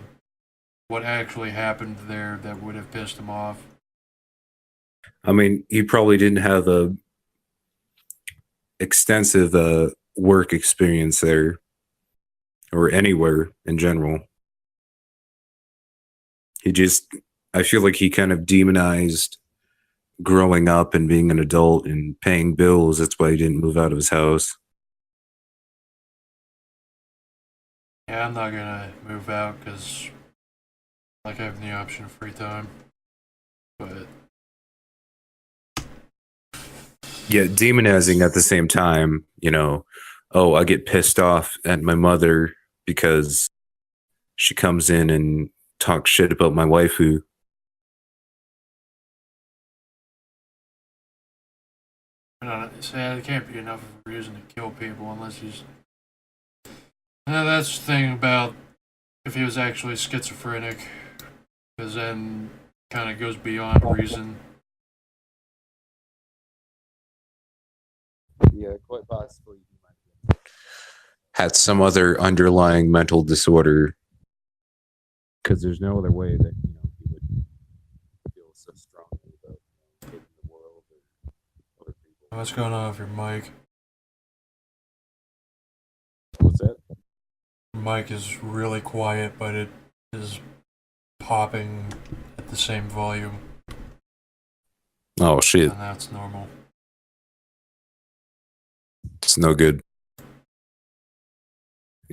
what actually happened there that would have pissed him off. I mean, he probably didn't have a extensive work experience there or anywhere in general. I feel like he kind of demonized growing up and being an adult and paying bills. That's why he didn't move out of his house. Yeah, I'm not gonna move out because I like having the option of free time. But yeah, demonizing at the same time, oh, I get pissed off at my mother because she comes in and talks shit about my waifu. There can't be enough of a reason to kill people unless he's. That's the thing about if he was actually schizophrenic, because then kind of goes beyond reason. Yeah, quite possibly he might had some other underlying mental disorder. Because there's no other way that he would feel so strongly about taking the world or other people. What's going on with your mic? What's that? Your mic is really quiet, but it is popping at the same volume. Oh shit! And that's normal. It's no good.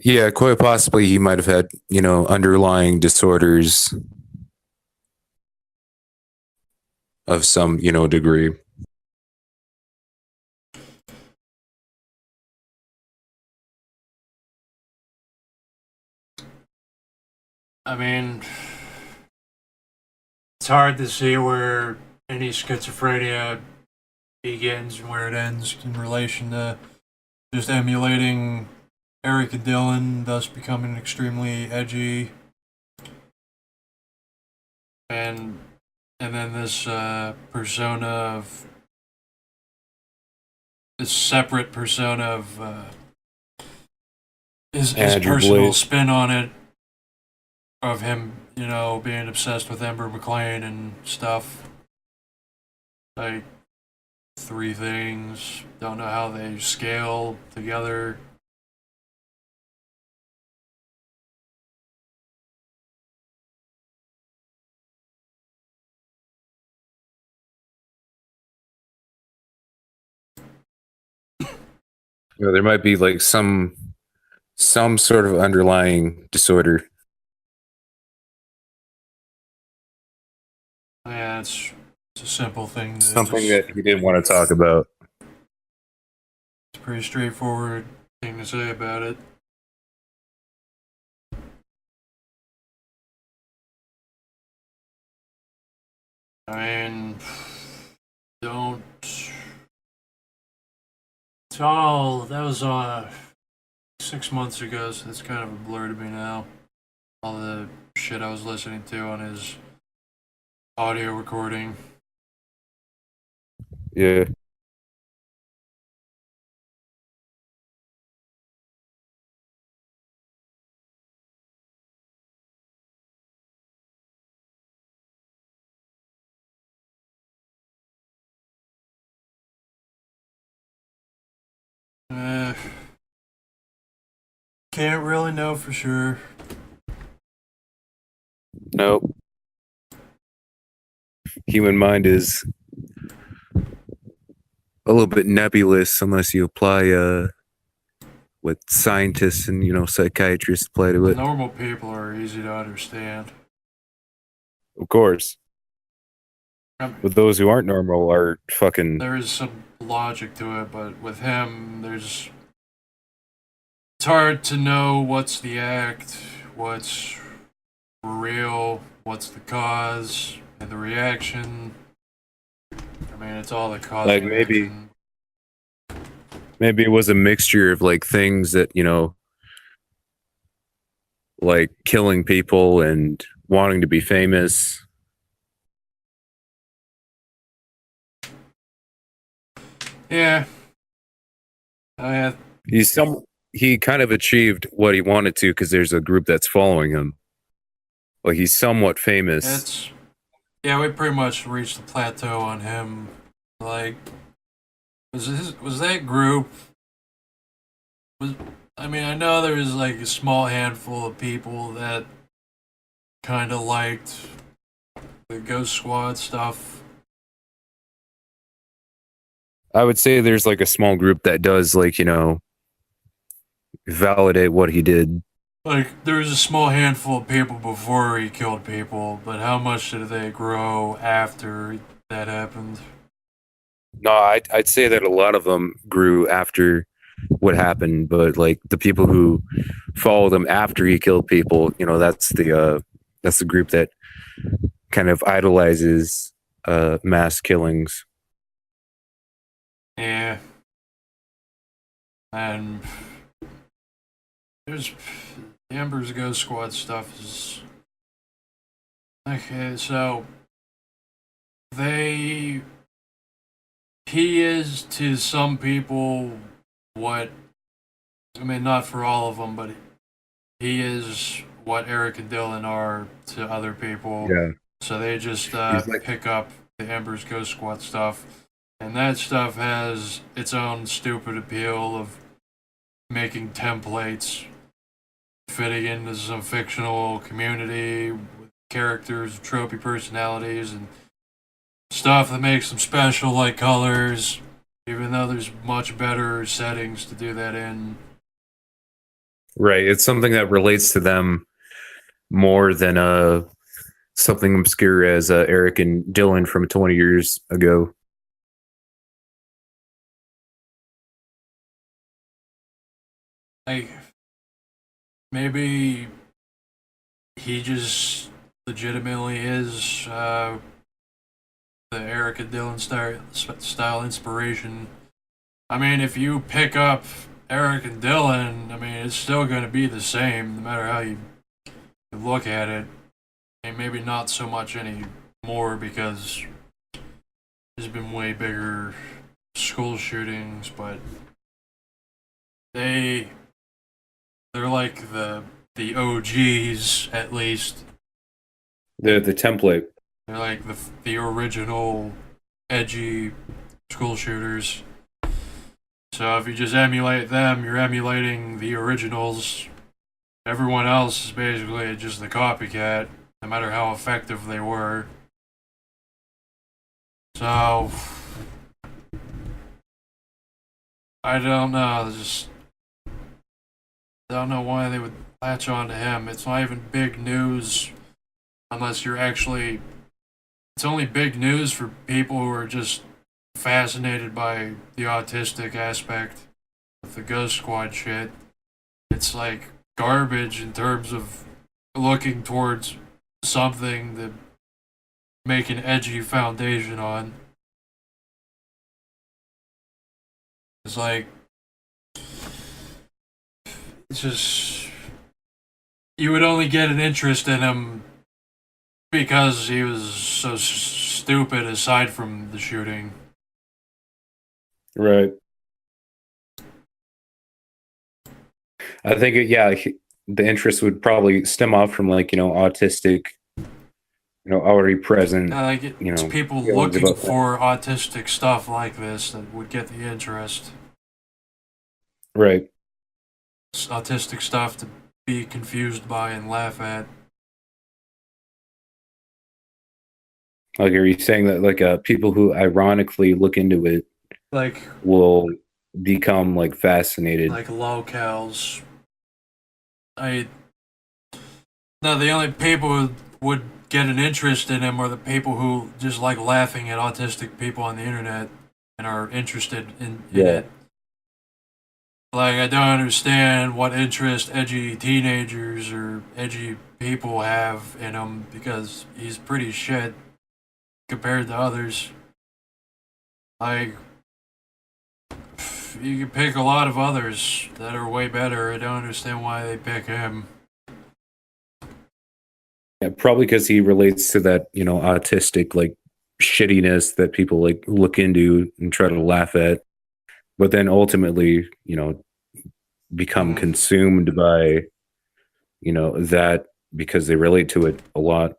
Yeah, quite possibly he might have had, underlying disorders of some, degree. I mean, it's hard to see where any schizophrenia begins and where it ends in relation to just emulating Eric and Dylan, thus becoming extremely edgy, and then this persona of this separate persona of his Andrew personal Blaze. spin on it, of him, being obsessed with Ember McLean and stuff. Like, three things. Don't know how they scale together. There might be like some sort of underlying disorder. Yeah, it's a simple thing. Something that he didn't want to talk about. It's a pretty straightforward thing to say about it. I mean, don't. It's all. That was 6 months ago, so it's kind of a blur to me now. All the shit I was listening to on his audio recording. Yeah. Uh, can't really know for sure. Nope. Human mind is a little bit nebulous unless you apply what scientists and psychiatrists apply to it. Normal people are easy to understand. Of course. Um, But those who aren't normal are fucking. There is some logic to it, but with him, it's hard to know what's the act, what's real, what's the cause, and the reaction. I mean, it's all the cause. Like, maybe it was a mixture of like things that like killing people and wanting to be famous. Yeah. He kind of achieved what he wanted to because there's a group that's following him. Like, he's somewhat famous. We pretty much reached the plateau on him. Like, was that group? I mean, I know there was like a small handful of people that kind of liked the Ghost Squad stuff. I would say there's like a small group that does like validate what he did. Like, there was a small handful of people before he killed people, but how much did they grow after that happened? No, I'd say that a lot of them grew after what happened, but like the people who followed him after he killed people, that's the group that kind of idolizes mass killings. Yeah. And there's the Ember's Ghost Squad stuff is okay. So he is to some people what, I mean, not for all of them, but he is what Eric and Dylan are to other people. Yeah. So they just Like, pick up the Ember's Ghost Squad stuff, and that stuff has its own stupid appeal of making templates fitting into some fictional community with characters, tropey personalities, and stuff that makes them special, like colors, even though there's much better settings to do that in. right. It's something that relates to them more than something obscure as Eric and Dylan from 20 years ago. Like, maybe he just legitimately is the Eric and Dylan style inspiration. I mean, if you pick up Eric and Dylan, I mean, it's still going to be the same, no matter how you look at it. And maybe not so much anymore because there's been way bigger school shootings, but they're like the OGs at least. The template. They're like the original edgy school shooters. So if you just emulate them, you're emulating the originals. Everyone else is basically just the copycat, no matter how effective they were. So I don't know. I don't know why they would latch on to him. It's not even big news unless you're actually. It's only big news for people who are just fascinated by the autistic aspect of the Ghost Squad shit. It's like garbage in terms of looking towards something to make an edgy foundation on. It's like, it's just, you would only get an interest in him because he was so stupid aside from the shooting. Right. I think, the interest would probably stem off from autistic, already present. Like it's people looking for autistic stuff like this that would get the interest. Right. It's autistic stuff to be confused by and laugh at. Like, are you saying that people who ironically look into it like will become fascinated? Like locals. The only people who would get an interest in him are the people who just like laughing at autistic people on the internet and are interested in it. Like, I don't understand what interest edgy teenagers or edgy people have in him because he's pretty shit compared to others. Like, you can pick a lot of others that are way better. I don't understand why they pick him. Yeah, probably because he relates to that, autistic shittiness that people look into and try to laugh at, but then ultimately, become consumed by, that because they relate to it a lot.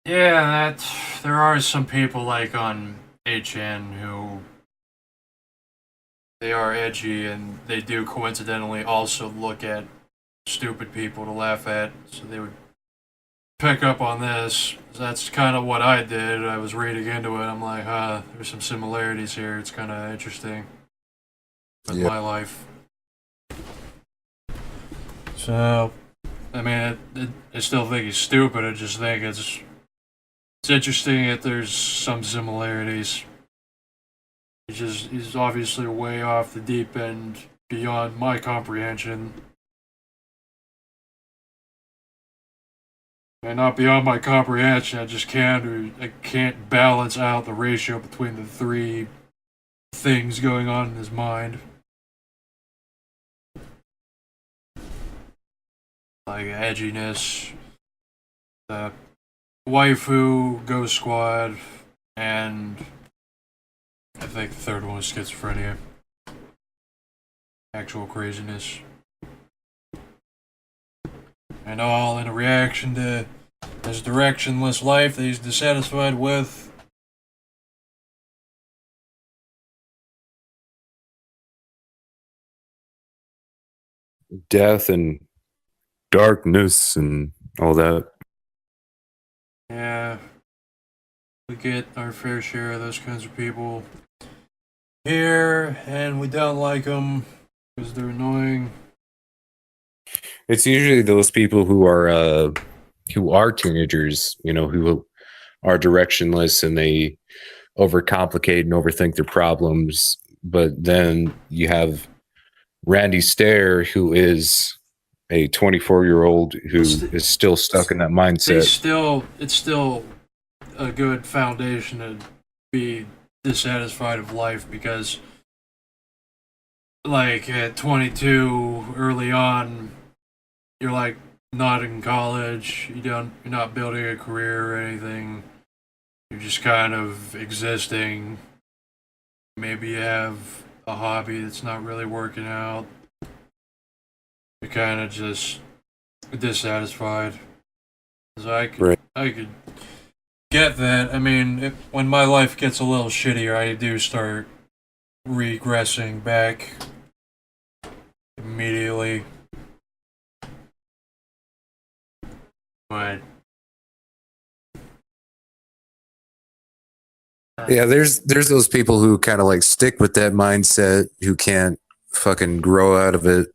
Yeah, there are some people like on HN who they are edgy and they do coincidentally also look at stupid people to laugh at, so they would pick up on this. That's kind of what I did. I was reading into it. I'm like, there's some similarities here. It's kind of interesting with my life. So, I mean, I still think he's stupid. I just think it's interesting that there's some similarities. He's obviously way off the deep end beyond my comprehension. And not beyond my comprehension, I can't balance out the ratio between the three things going on in his mind. Like edginess, the waifu, Ghost Squad, and I think the third one was schizophrenia. Actual craziness. And all in a reaction to his directionless life that he's dissatisfied with. Death and darkness and all that. Yeah. We get our fair share of those kinds of people here, and we don't like them because they're annoying. It's usually those people who are teenagers, who are directionless and they overcomplicate and overthink their problems. But then you have Randy Stair, who is a 24-year-old who It's- is still stuck in that It's mindset. still a good foundation to be dissatisfied of life because, like, at 22, early on, you're like not in college. You're not building a career or anything. You're just kind of existing. Maybe you have a hobby that's not really working out. You're kind of just dissatisfied. So Right. I could get that. I mean, when my life gets a little shittier, I do start regressing back immediately. But Yeah, there's those people who kind of like stick with that mindset who can't fucking grow out of it.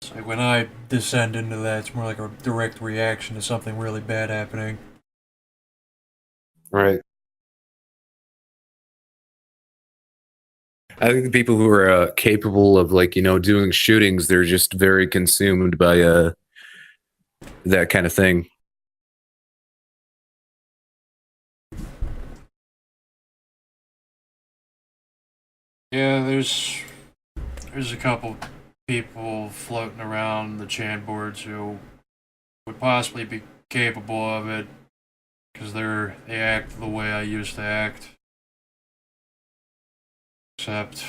it's like when I descend into that, it's more like a direct reaction to something really bad happening. Right. I think the people who are capable of like, doing shootings, they're just very consumed by that kind of thing. Yeah, there's a couple people floating around the chan boards who would possibly be capable of it because they act the way I used to act. Except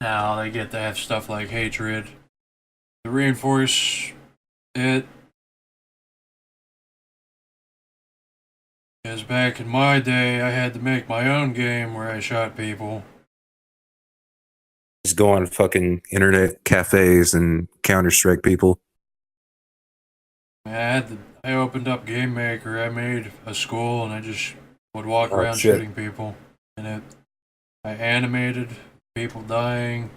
now they get to have stuff like hatred to reinforce it. Because back in my day, I had to make my own game where I shot people. Just go on fucking internet cafes and Counter-Strike people. I opened up Game Maker. I made a school, and I just would walk Oh, around shit. shooting people. And I animated people dying.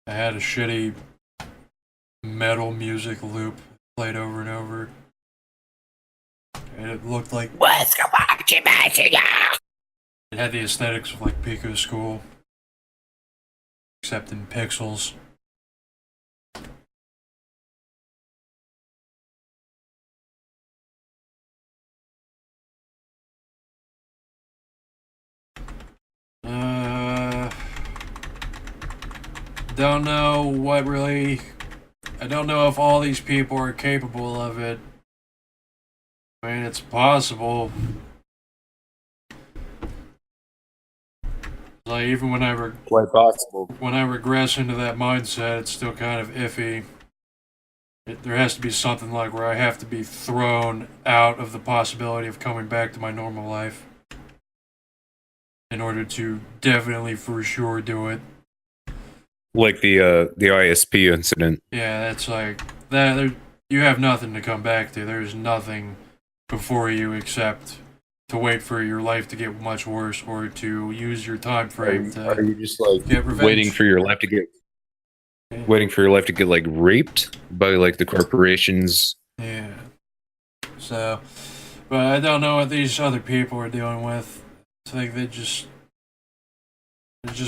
I had a shitty metal music loop played over and over. And it looked like it had the aesthetics of like Pico School, except in pixels. Don't know what really. I don't know if all these people are capable of it. I mean, it's possible. Like even Quite possible. when I regress into that mindset, it's still kind of iffy. There has to be something like where I have to be thrown out of the possibility of coming back to my normal life in order to definitely for sure do it. Like the ISP incident. Yeah, that's like that. You have nothing to come back to. There's nothing before you except to wait for your life to get much worse or to use your time frame Are to you just like get revenge. waiting for your life to get like raped by like the corporations? Yeah. So, but I don't know what these other people are dealing with. I think they just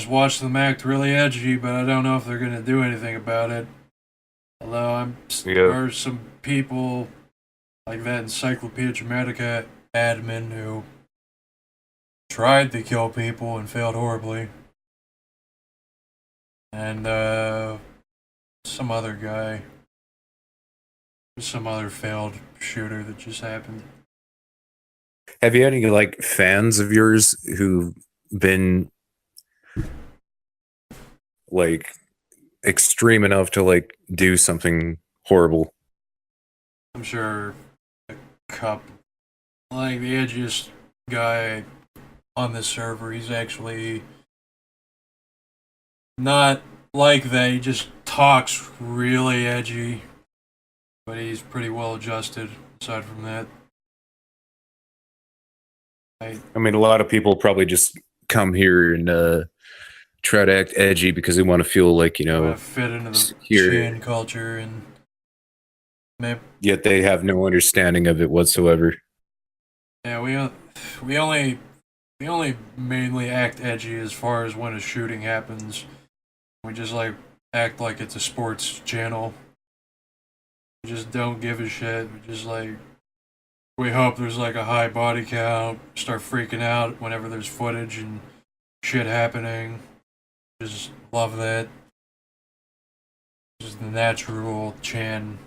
watch them act really edgy, but I don't know if they're gonna do anything about it. Although there are some people like that Encyclopedia Dramatica admin who tried to kill people and failed horribly. And some other guy, some other failed shooter that just happened. Have you had any like fans of yours who've been like extreme enough to like do something horrible? I'm sure a couple. Like the edgiest guy on this server, he's actually not like that. He just talks really edgy, but he's pretty well adjusted. Aside from that, I mean, a lot of people probably just come here and try to act edgy because they want to feel like fit into the secure. Chin culture, and maybe Yet they have no understanding of it whatsoever. yeah, we only mainly act edgy as far as when a shooting happens. We just like act like it's a sports channel. We just don't give a shit. We just like, we hope there's like a high body count, start freaking out whenever there's footage and shit happening. Just love that. Just the natural Chan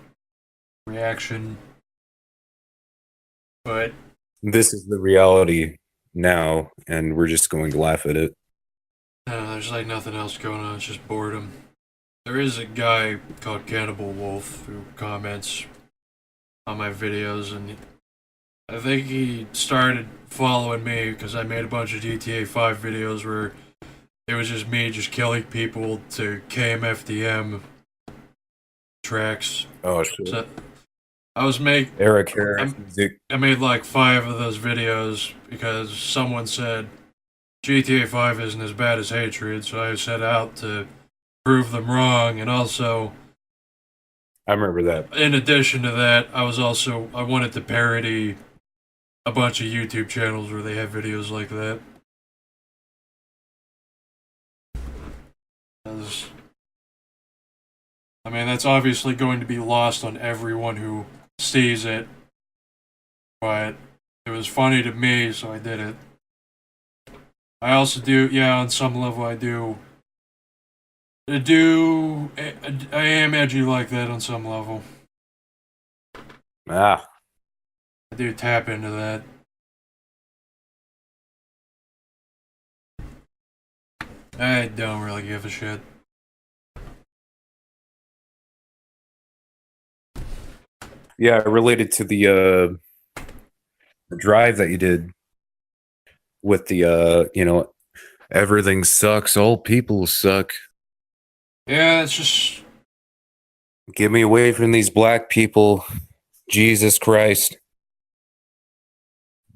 reaction. But This is the reality now, and we're just going to laugh at it. there's like nothing else going on. It's just boredom. There is a guy called Cannibal Wolf who comments on my videos, and I think he started following me because I made a bunch of GTA 5 videos where it was just me just killing people to KMFDM tracks. Oh shit! So I was Eric Harris music. I made like 5 of those videos because someone said GTA 5 isn't as bad as Hatred, so I set out to prove them wrong, and also, I remember that. in addition to that, I wanted to parody a bunch of YouTube channels where they have videos like that. I mean, that's obviously going to be lost on everyone who sees it, but it was funny to me, so I did it. I also do, yeah, on some level I am edgy like that on some level. Ah, I do tap into that. I don't really give a shit. yeah, related to the drive that you did with the everything sucks, all people suck. Yeah, it's just, Get me away from these black people, Jesus Christ.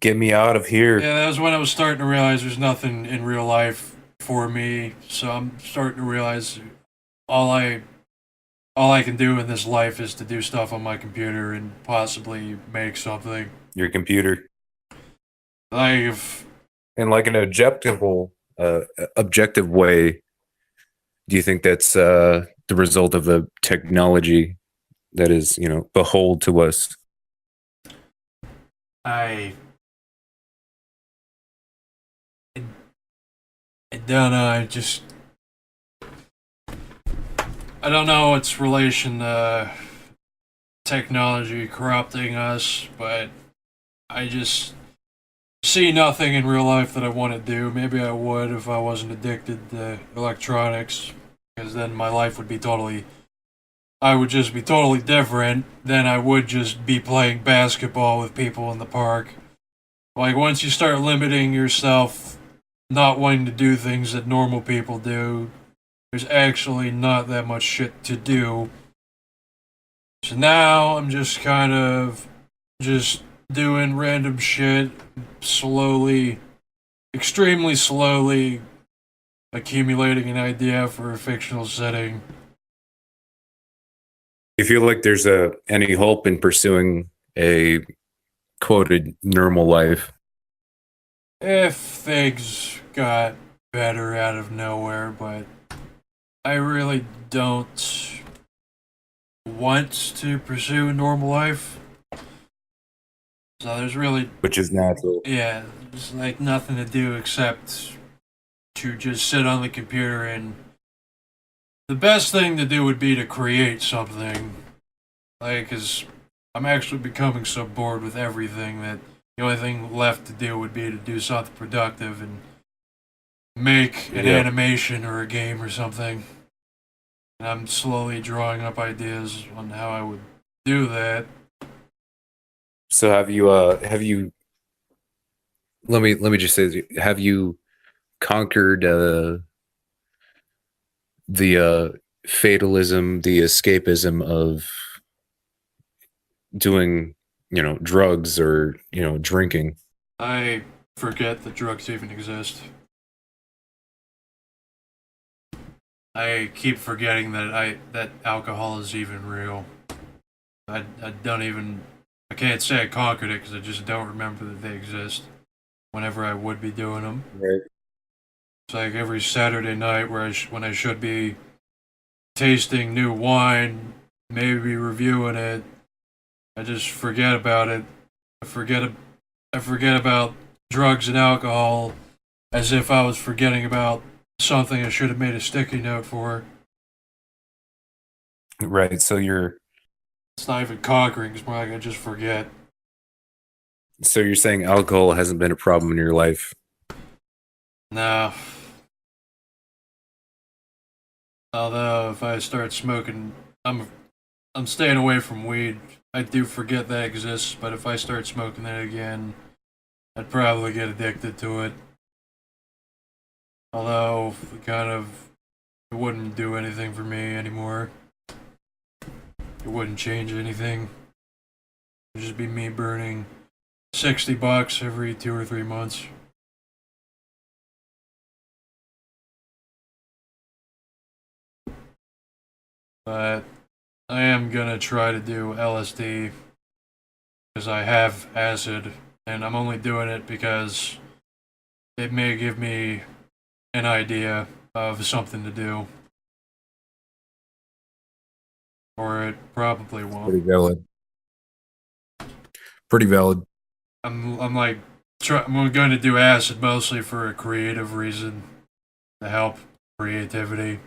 Get me out of here. yeah, that was when I was starting to realize there's nothing in real life for me. So I'm starting to realize all I can do in this life is to do stuff on my computer and possibly make something. Your computer. Like if In like an objective way, do you think that's the result of the technology that is, behold to us? I don't know. I don't know its relation to technology corrupting us, but I just see nothing in real life that I want to do. Maybe I would if I wasn't addicted to electronics, because then my life would be I would just be totally different. Then I would just be playing basketball with people in the park. Like, once you start limiting yourself, not wanting to do things that normal people do, there's actually not that much shit to do. So now I'm just kind of just doing random shit, slowly, extremely slowly accumulating an idea for a fictional setting. You feel like there's any hope in pursuing a quoted normal life? If things got better out of nowhere, but I really don't want to pursue a normal life. So there's really, Which is natural. yeah, there's like nothing to do except to just sit on the computer, and the best thing to do would be to create something. Like, cause I'm actually becoming so bored with everything that the only thing left to do would be to do something productive and make an animation or a game or something. And I'm slowly drawing up ideas on how I would do that. So have you let me just say, have you conquered the fatalism, the escapism of doing, drugs or, drinking? I forget that drugs even exist. I keep forgetting that alcohol is even real. I can't say I conquered it because I just don't remember that they exist whenever I would be doing them. Right. It's like every Saturday night when I should be tasting new wine, maybe reviewing it, I just forget about it. I forget about drugs and alcohol as if I was forgetting about something I should have made a sticky note for. Right. So you're It's not even conquering, it's more like I just forget. saying alcohol hasn't been a problem in your life. No. Although if I start smoking, I'm staying away from weed. I do forget that exists, but if I start smoking that again, I'd probably get addicted to it. Although it wouldn't do anything for me anymore. It wouldn't change anything. It'd just be me burning $60 every 2 or 3 months. But I am gonna try to do LSD because I have acid, and I'm only doing it because it may give me an idea of something to do, or it probably Pretty won't. valid. Pretty valid. I'm like I'm going to do acid mostly for a creative reason to help creativity.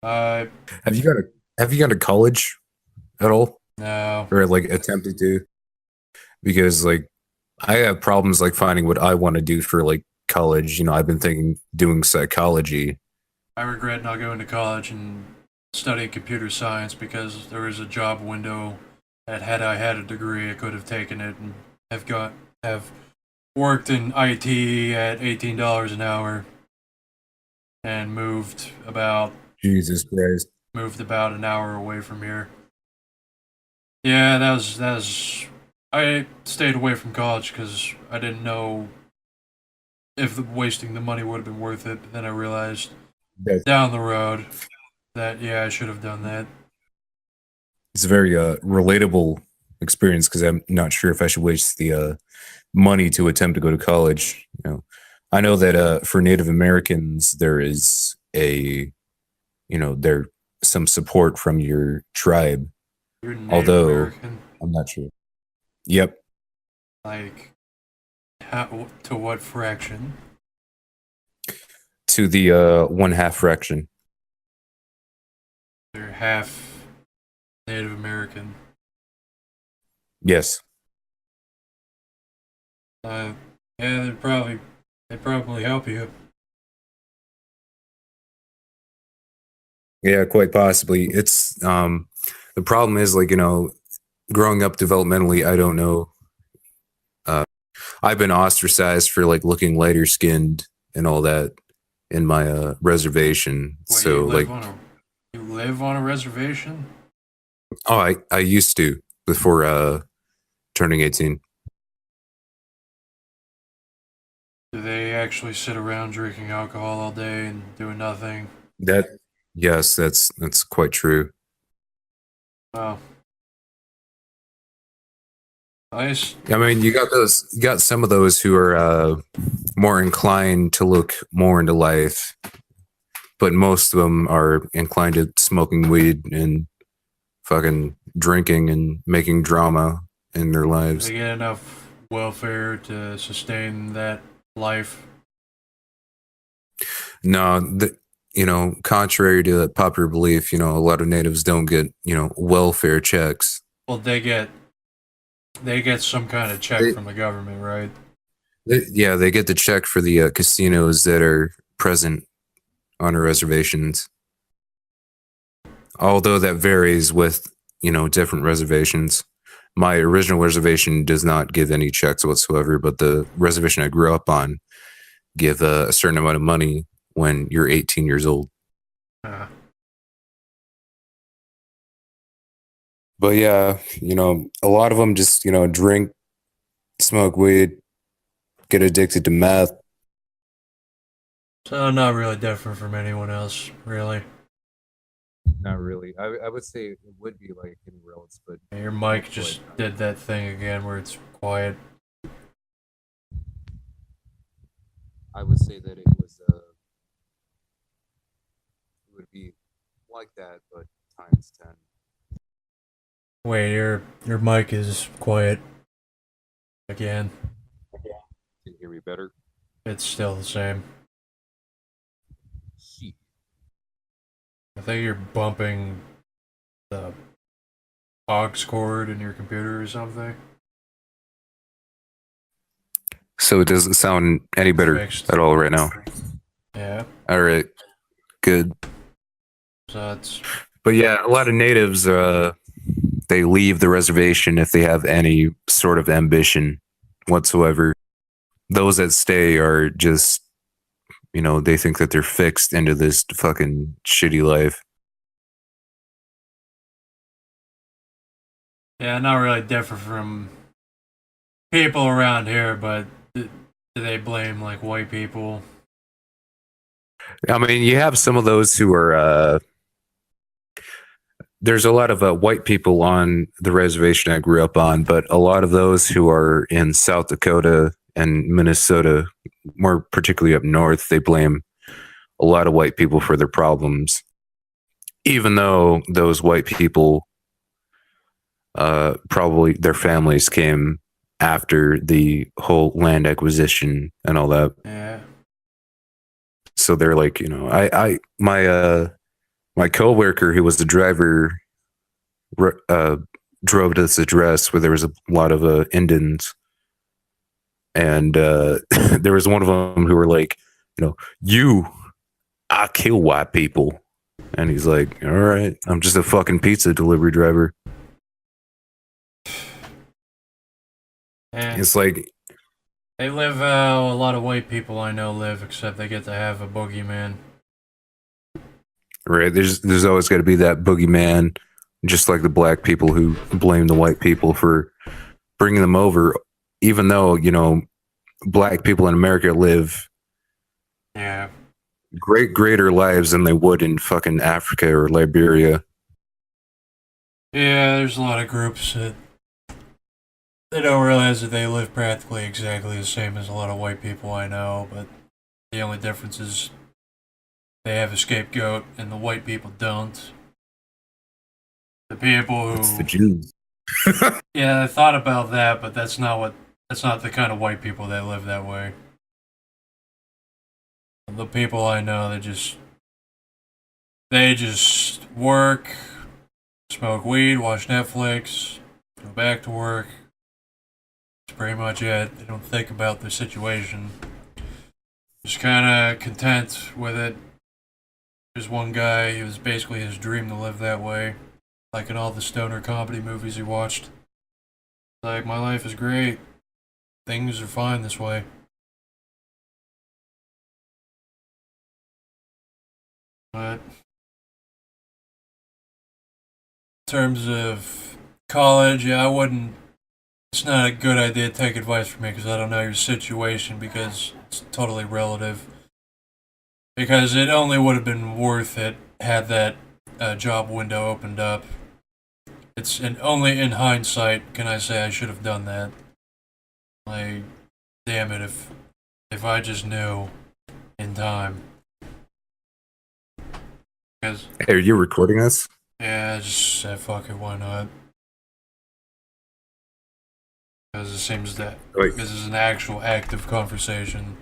Uh, Have you gone to college at all, no, or like attempted to? Because like I have problems like finding what I want to do for like college. I've been thinking doing psychology. I regret not going to college and studying computer science because there was a job window that had I had a degree, I could have taken it and have worked in IT at $18 an hour and Jesus Christ. moved about an hour away from here. Yeah, that was. I stayed away from college because I didn't know if wasting the money would have been worth it. But then I realized That's down the road that yeah, I should have done that. it's a very relatable experience because I'm not sure if I should waste the money to attempt to go to college. I know that for Native Americans there is there some support from your tribe, You're Native although American, I'm not sure. Yep, like how, to what fraction? to the one half fraction. They're half Native American. Yes. Yeah, they'd probably help you. Yeah, quite possibly. It's the problem is like, growing up developmentally, I don't know. I've been ostracized for like looking lighter skinned and all that in my reservation. What, So like, you live on a reservation? oh, I used to before turning 18. Do they actually sit around drinking alcohol all day and doing nothing? That Yes, that's quite true. Wow. Nice. I mean, you got some of those who are more inclined to look more into life, but most of them are inclined to smoking weed and fucking drinking and making drama in their lives. They get enough welfare to sustain that life. No, contrary to that popular belief, a lot of natives don't get, welfare checks. Well, they get some kind of check They, from the government, right? yeah, they get the check for the casinos that are present on our reservations. Although that varies with, different reservations. My original reservation does not give any checks whatsoever, but the reservation I grew up on give a certain amount of money when you're 18 years old. Uh, But yeah, a lot of them just, drink, smoke weed, get addicted to meth. so not really different from anyone else, really. Not really. I would say it would be like anywhere else, but Your mic just did that thing again where it's quiet. I would say that it was be like that, but times 10. Wait, your mic is quiet again. Can you hear me better? It's still the same. Shit. I think you're bumping the aux cord in your computer or something. So it doesn't sound any better Fixed. at all right now. Yeah. All right, good. So that's But yeah, a lot of natives, they leave the reservation if they have any sort of ambition whatsoever. Those that stay are just, they think that they're fixed into this fucking shitty life. yeah, not really different from people around here, but do they blame like white people? I mean, you have some of those who are, there's a lot of white people on the reservation I grew up on, but a lot of those who are in South Dakota and Minnesota, more particularly up north, they blame a lot of white people for their problems, even though those white people, probably their families came after the whole land acquisition and all that. Yeah. So they're like, my coworker who was the driver drove to this address where there was a lot of Indians, and there was one of them who were like, I kill white people, and he's like, all right, I'm just a fucking pizza delivery driver. Yeah. It's like, They live how a lot of white people I know live, except they get to have a boogeyman. right, there's always got to be that boogeyman, just like the black people who blame the white people for bringing them over, even though black people in America live Yeah. greater lives than they would in fucking Africa or Liberia. Yeah, there's a lot of groups that they don't realize that they live practically exactly the same as a lot of white people I know, but the only difference is they have a scapegoat and the white people don't. The people It's the who Jews. yeah, I thought about that, but that's not the kind of white people that live that way. The people I know, they just work, smoke weed, watch Netflix, go back to work. That's pretty much it. They don't think about their situation. Just kind of content with it. There's one guy, it was basically his dream to live that way. Like in all the stoner comedy movies he watched. Like, my life is great. Things are fine this way. But in terms of college, yeah, it's not a good idea to take advice from me because I don't know your situation, because it's totally relative. Because it only would have been worth it had that job window opened up. Only in hindsight can I say I should have done that. Like, damn it, if I just knew in time. Because Hey, are you recording this? yeah, I just said fuck it, why not? Because it seems that Wait. this is an actual active conversation.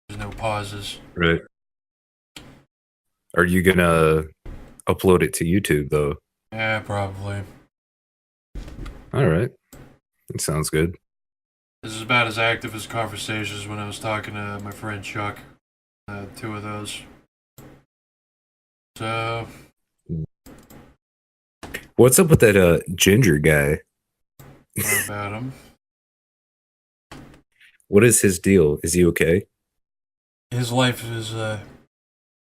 There's no pauses. Right. Are you gonna upload it to YouTube though? Yeah, probably. All right, that sounds good. This is about as active as conversations when I was talking to my friend Chuck. Two of those. So, What's up with that ginger guy? what about him? What is his deal? Is he okay? His life is,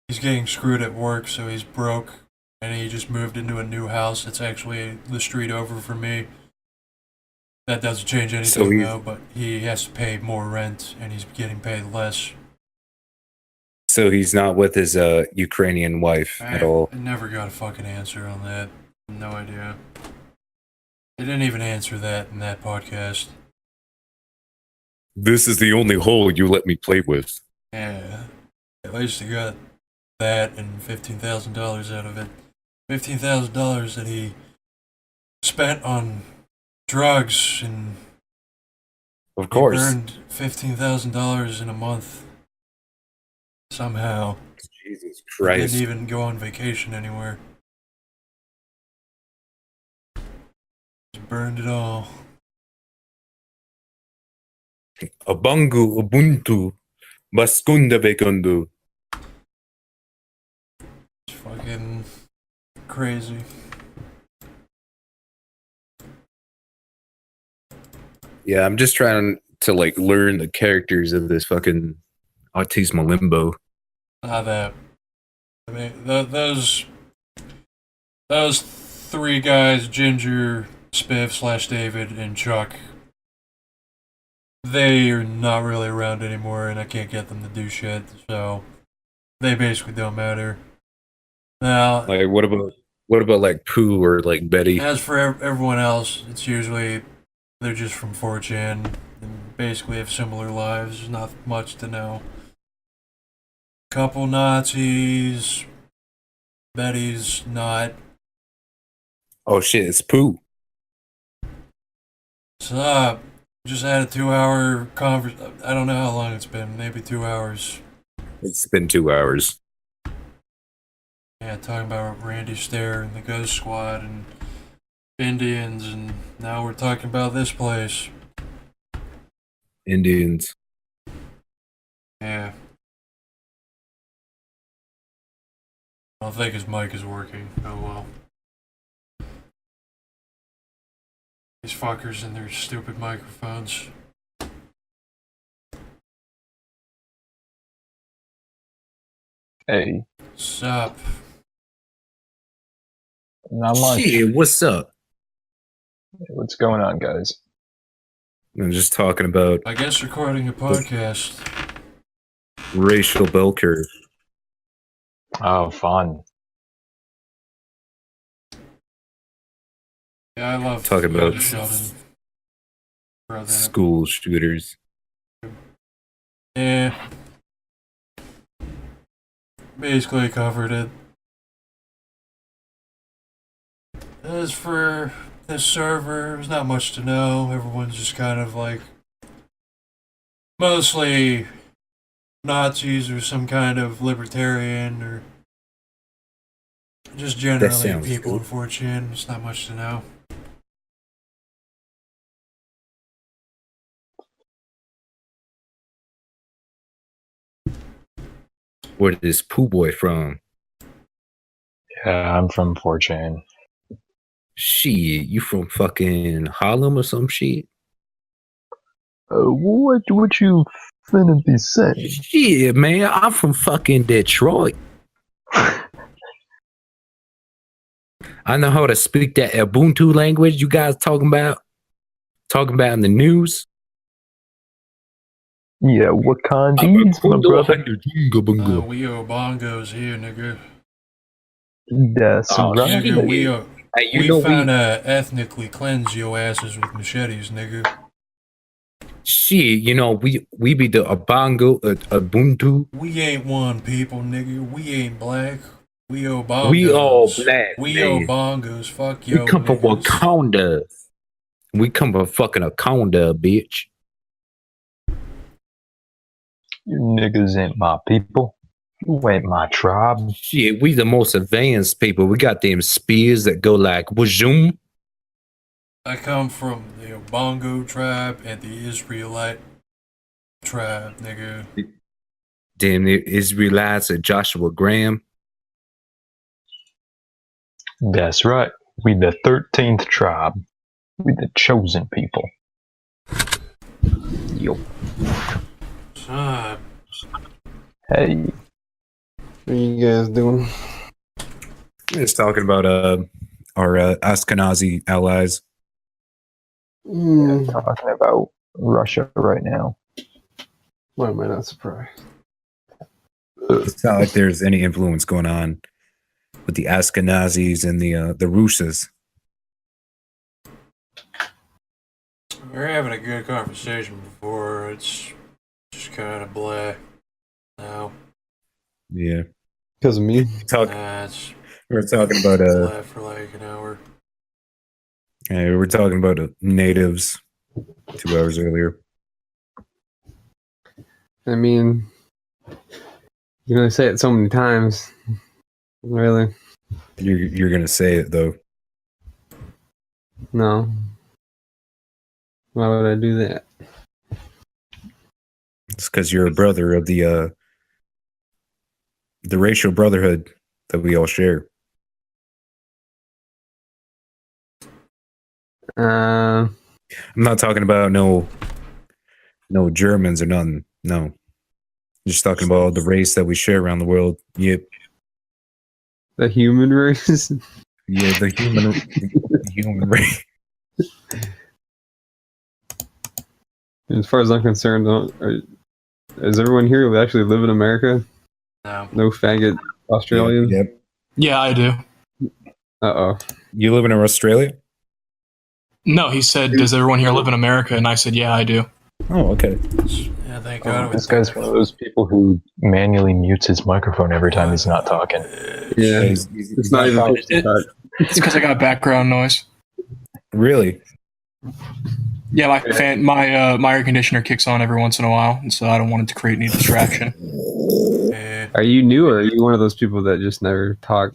he's getting screwed at work, so he's broke. And he just moved into a new house that's actually the street over from me. That doesn't change anything, though, but he has to pay more rent, and he's getting paid less. So he's not with his Ukrainian wife at all. I never got a fucking answer on that. No idea. They didn't even answer that in that podcast. This is the only hole you let me play with. Yeah. At least he got that and $15,000 out of it. $15,000 that he spent on drugs, and Of he course. earned $15,000 in a month somehow. Jesus He Christ. didn't even go on vacation anywhere. Just burned it all. Abangu Ubuntu Baskunda Bekundu. It's fucking crazy. Yeah, I'm just trying to like learn the characters of this fucking Autismo Limbo. Not that. I mean, those three guys, Ginger, Spiff / David, and Chuck, they are not really around anymore, and I can't get them to do shit, so they basically don't matter. Now, Like, what about like Pooh or like Betty? as for everyone else, it's usually they're just from 4chan and basically have similar lives. There's not much to know. Couple Nazis. Betty's not. Oh shit, it's Pooh. What's up? Just had a 2-hour conversation. I don't know how long it's been. Maybe 2 hours. It's been 2 hours. Yeah, talking about Randy Stair and the Ghost Squad and Indians, and now we're talking about this place. Indians. Yeah. I don't think his mic is working. Oh well. These fuckers and their stupid microphones. Hey, Sup? not much. Shit, what's up? What's going on, guys? I'm just talking about I guess recording a podcast. racial bell curve. Oh, fun. Yeah, I love Talking about Sheldon. Throw that up. school shooters. Yeah. Basically covered it. As for this server, there's not much to know. Everyone's just kind of like mostly Nazis or some kind of libertarian or just generally sounds people in good. 4chan. There's not much to know. Where is Pooh Boy from? Yeah, I'm from 4chan. Shit, you from fucking Harlem or some shit? What you finna be saying? Shit, man, I'm from fucking Detroit. I know how to speak that Ubuntu language you guys talking about in the news. Yeah, Wakandis, my brother. We are bongos here, nigga. That's Oh, right. Nigga, we are. Hey, you We know found ethnically cleanse your asses with machetes, nigga. shit, you know we be the Ubongo Ubuntu. We ain't one people, nigga. We ain't black. We are bongos. We all black. We are man. bongos. Fuck We yo, come from niggas. Wakanda. We come from fucking Wakanda, bitch. You niggas ain't my people. You ain't my tribe. Shit, we the most advanced people. We got them spears that go like wazoom. I come from the Bongo tribe and the Israelite tribe, nigga. Damn, the Israelites at Joshua Graham. That's right. We the 13th tribe. We the chosen people. Yo. Son, Hey. What are you guys doing? Just talking about our Ashkenazi allies. Talking about Russia right now. Why am I not surprised? It's not like there's any influence going on with the Ashkenazis and the Russes. we were having a good conversation before. It's just kind of blah now. Yeah. Because of me. Talk. That's We're talking about left for like an hour. we're talking about natives 2 hours earlier. I mean, you can only say it so many times. Really? You're gonna say it though. No. Why would I do that? It's because you're a brother of the racial brotherhood that we all share. Uh, I'm not talking about no Germans or nothing. No, just talking about the race that we share around the world. Yep. the human race? Yeah, the human race. As far as I'm concerned, is everyone here who actually live in America? No. No faggot Australians? Yep. Yeah, I do. Uh-oh. You living in Australia? No, he said, "Does everyone here live in America?" And I said, "Yeah, I do." Oh, okay. Yeah, thank God. This guy's one of those people who manually mutes his microphone every time he's not talking. Yeah. He's It's not even It's because I got background noise. really. Yeah, my air conditioner kicks on every once in a while, and so I don't want it to create any distraction. Are you new or are you one of those people that just never talk?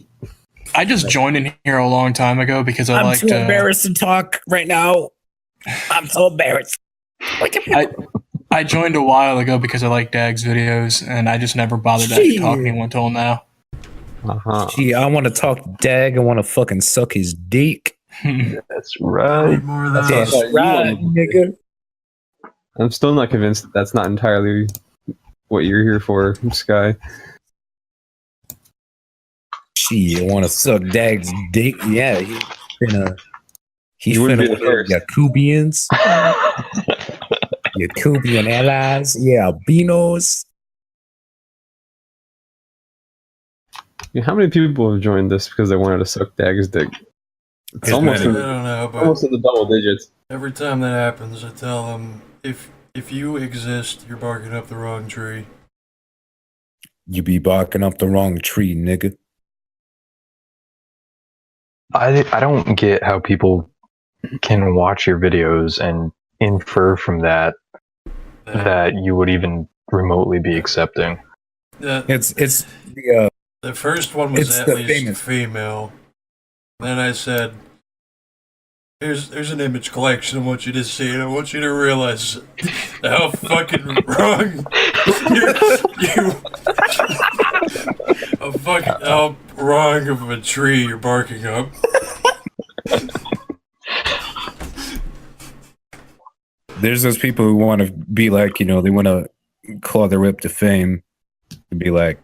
I just joined in here a long time ago because I liked. to talk right now. I'm so embarrassed. I joined a while ago because I like Dag's videos, and I just never bothered to actually talk to anyone until now. Uh-huh. Gee, I want to talk to Dag. I want to fucking suck his dick. That's right. More That's than what I thought you wanted to do. nigga. I'm still not convinced that that's not entirely what you're here for, Sky. Gee, I want to suck Dag's dick. Yeah, he's You wouldn't be finna the first. Yakubians, Yakubian allies, yeah, albinos. Yeah, how many people have joined this because they wanted to suck Dag's dick? It's As almost I many. don't know, but in the double digits. every time that happens, I tell them if you exist, you're barking up the wrong tree. You be barking up the wrong tree, nigga. I don't get how people can watch your videos and infer from that that you would even remotely be accepting. It's the The first one was It's at the least famous- female. Then I said, "There's an image collection I want you to see, and I want you to realize how fucking wrong how wrong of a tree you're barking up." there's those people who want to be like, they want to claw their whip to fame and be like,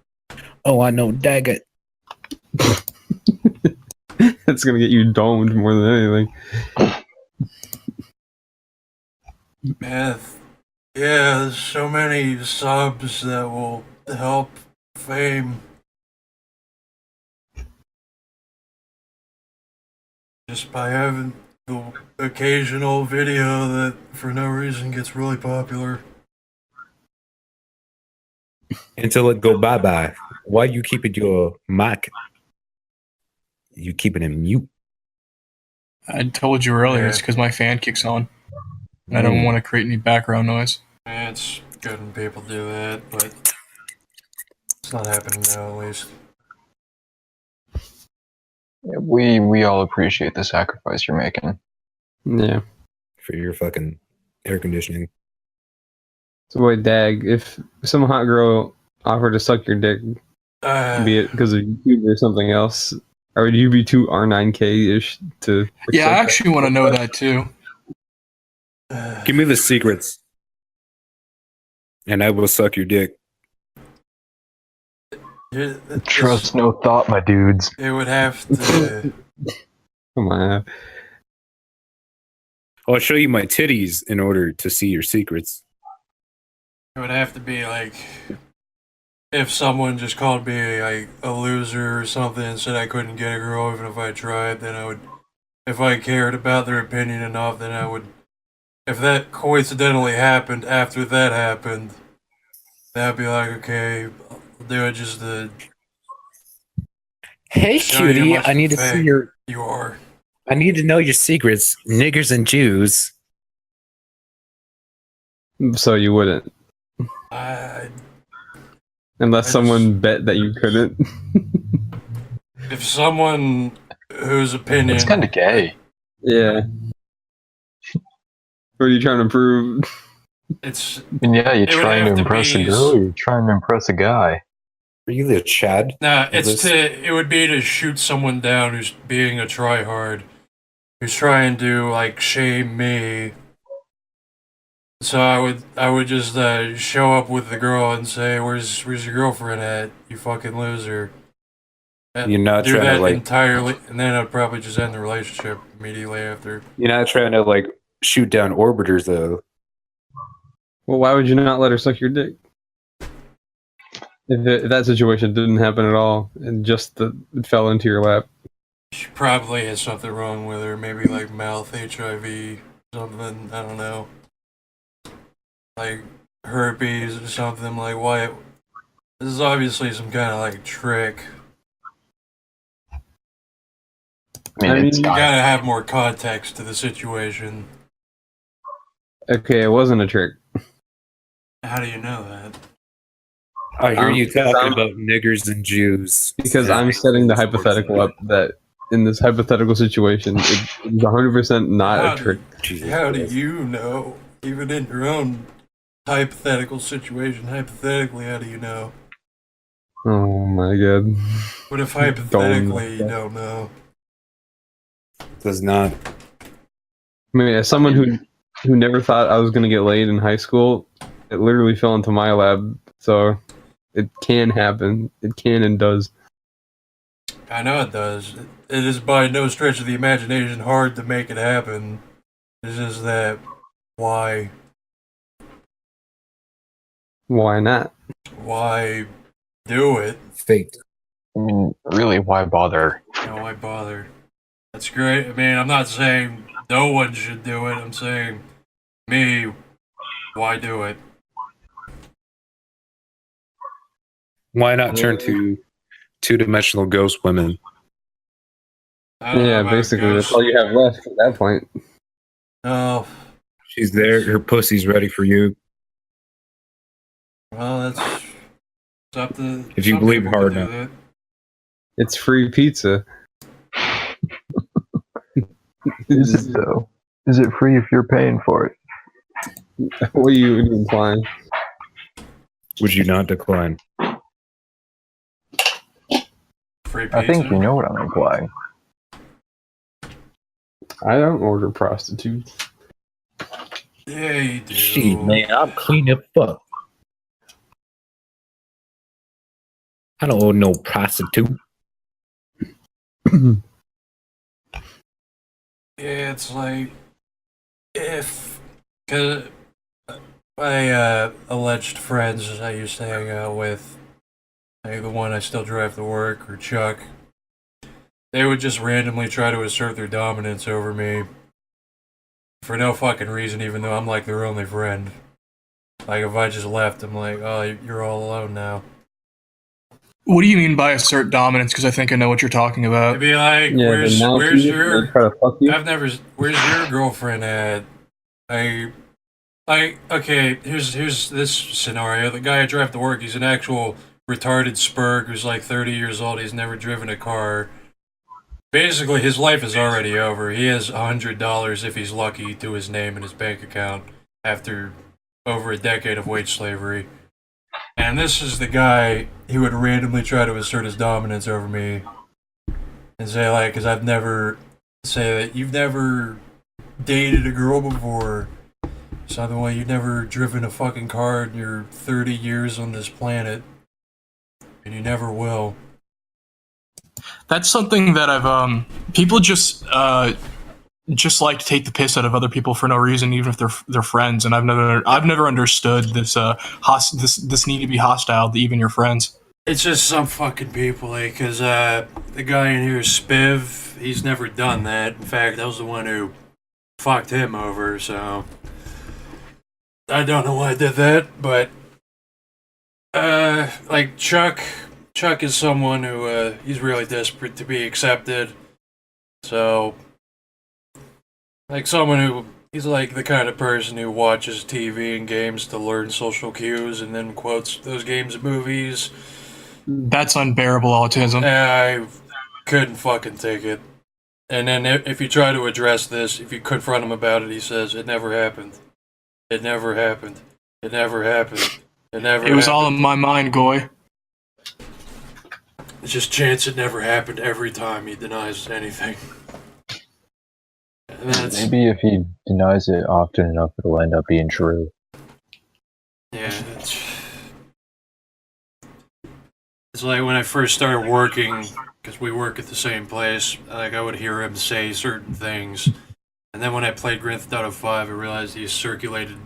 oh, I know Daggett. It's gonna get you domed more than anything. Yeah, there's so many subs that will help fame. Just by having the occasional video that for no reason gets really popular. Until it go bye-bye. Why you keeping your mic? You keeping it mute? I told you earlier, it's Yeah. because my fan kicks on, and I don't want to create any background noise. It's good when people do that, but it's not happening now at least. Yeah, we all appreciate the sacrifice you're making. Yeah. For your fucking air conditioning. So wait, Dag, if some hot girl offered to suck your dick, be it because of YouTube or something else, or would you be too R9K-ish to Yeah, I accept actually want to know that too. Give me the secrets. And I will suck your dick. Trust no thought, my dudes. It would have to. that? Come on. I'll show you my titties in order to see your secrets. It would have to be like if someone just called me like a loser or something and said I couldn't get a girl even if I tried, then I would. If I cared about their opinion enough, then I would. If that coincidentally happened after that happened, then I'd be like, okay, I'll do it just to Hey, Show you cutie, much I need to fag see your. You are. I need to know your secrets, niggers and Jews. So you wouldn't, I unless I someone bet that you couldn't. if someone whose opinion It's kind of gay. Yeah. What are you trying to prove? it's And yeah, you're It would trying to have to impress a be girl, or you're trying to impress a guy. Are you the Chad? nah, Is it's this- it would be to shoot someone down who's being a tryhard, who's trying to like shame me. So I would just show up with the girl and say, "Where's your girlfriend at? You fucking loser." You're not Do trying that to like. entirely, and then I'd probably just end the relationship immediately after. You're not trying to like shoot down orbiters though. Well, why would you not let her suck your dick? If that situation didn't happen at all, and just it fell into your lap. She probably has something wrong with her, maybe like mouth HIV, something. I don't know, like herpes or something. Like why? This is obviously some kind of like trick. I mean, it's You not. gotta have more context to the situation. Okay, it wasn't a trick. How do you know that? I hear you talking I'm- about niggers and Jews Because I'm setting the hypothetical up that in this hypothetical situation, it's 100% not a trick. How do you know? Even in your own hypothetical situation, hypothetically, how do you know? Oh my god. What if hypothetically you don't know? Does not. I mean, as someone who never thought I was gonna get laid in high school, it literally fell into my lab. So it can happen. It can and does. I know it does. It is by no stretch of the imagination hard to make it happen. It's just that why? Why not? Why do it? Fake. I mean, really, why bother? You know, why bother? That's great. I mean, I'm not saying no one should do it. I'm saying me, why do it? Why not turn to two-dimensional ghost women? I don't know Yeah, about basically, that's ghosts. all you have left at that point. No. She's there. Her pussy's ready for you. Well, that's it's up to. If you some believe people hard can do enough. that. It's free pizza. Is it though? Is it free if you're paying for it? What are you implying? Would you not decline? Free pizza. I think you know what I'm implying. I don't order prostitutes. Yeah, you do. Shit, man, I'm clean as fuck. I don't owe no prostitute. Yeah, it's like cause my alleged friends I used to hang out with, like the one I still drive to work, or Chuck, they would just randomly try to assert their dominance over me for no fucking reason, even though I'm like their only friend. Like if I just left, I'm like, oh, you're all alone now. What do you mean by assert dominance? Because I think I know what you're talking I'd about. be like, Yeah, where's then now where's they your try to fuck you. where's your girlfriend at? Okay, here's this scenario. The guy I drive to work, he's an actual retarded spurg who's like 30 years old. He's never driven a car. Basically, his life is already over. He has $100 if he's lucky to his name in his bank account after over a decade of wage slavery. And this is the guy who would randomly try to assert his dominance over me and say, like, because say that you've never dated a girl before. Something like you've never driven a fucking car in your 30 years on this planet. And you never will. That's something that I've people just like to take the piss out of other people for no reason, even if they're friends. And I've never understood this this need to be hostile to even your friends. It's just some fucking people, like, because the guy in here, Spiv, he's never done that. In fact, I was the one who fucked him over, so I don't know why I did that, but like Chuck, Chuck is someone who he's really desperate to be accepted. So, like someone who he's like the kind of person who watches TV and games to learn social cues and then quotes those games and movies. That's unbearable autism. I couldn't fucking take it. And then if you try to address this, if you confront him about it, he says, "It never happened. It never happened. It never happened. It never It was happened." all in my mind, Goy. It's just chance it never happened every time he denies anything. And that's, Maybe if he denies it often enough, it'll end up being true. yeah, it's like when I first started working, because we work at the same place, like I would hear him say certain things. And then when I played Grand Theft Auto 5, I realized he circulated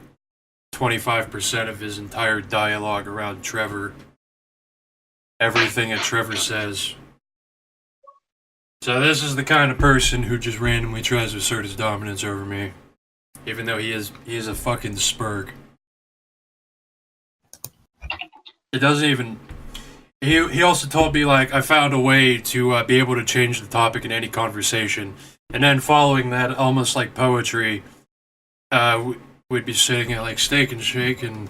25% of his entire dialogue around Trevor. Everything that Trevor says. So this is the kind of person who just randomly tries to assert his dominance over me. Even though he is a fucking spurg. It doesn't even... He also told me, like, I found a way to be able to change the topic in any conversation. And then following that, almost like poetry, we'd be sitting at, like, Steak and Shake, and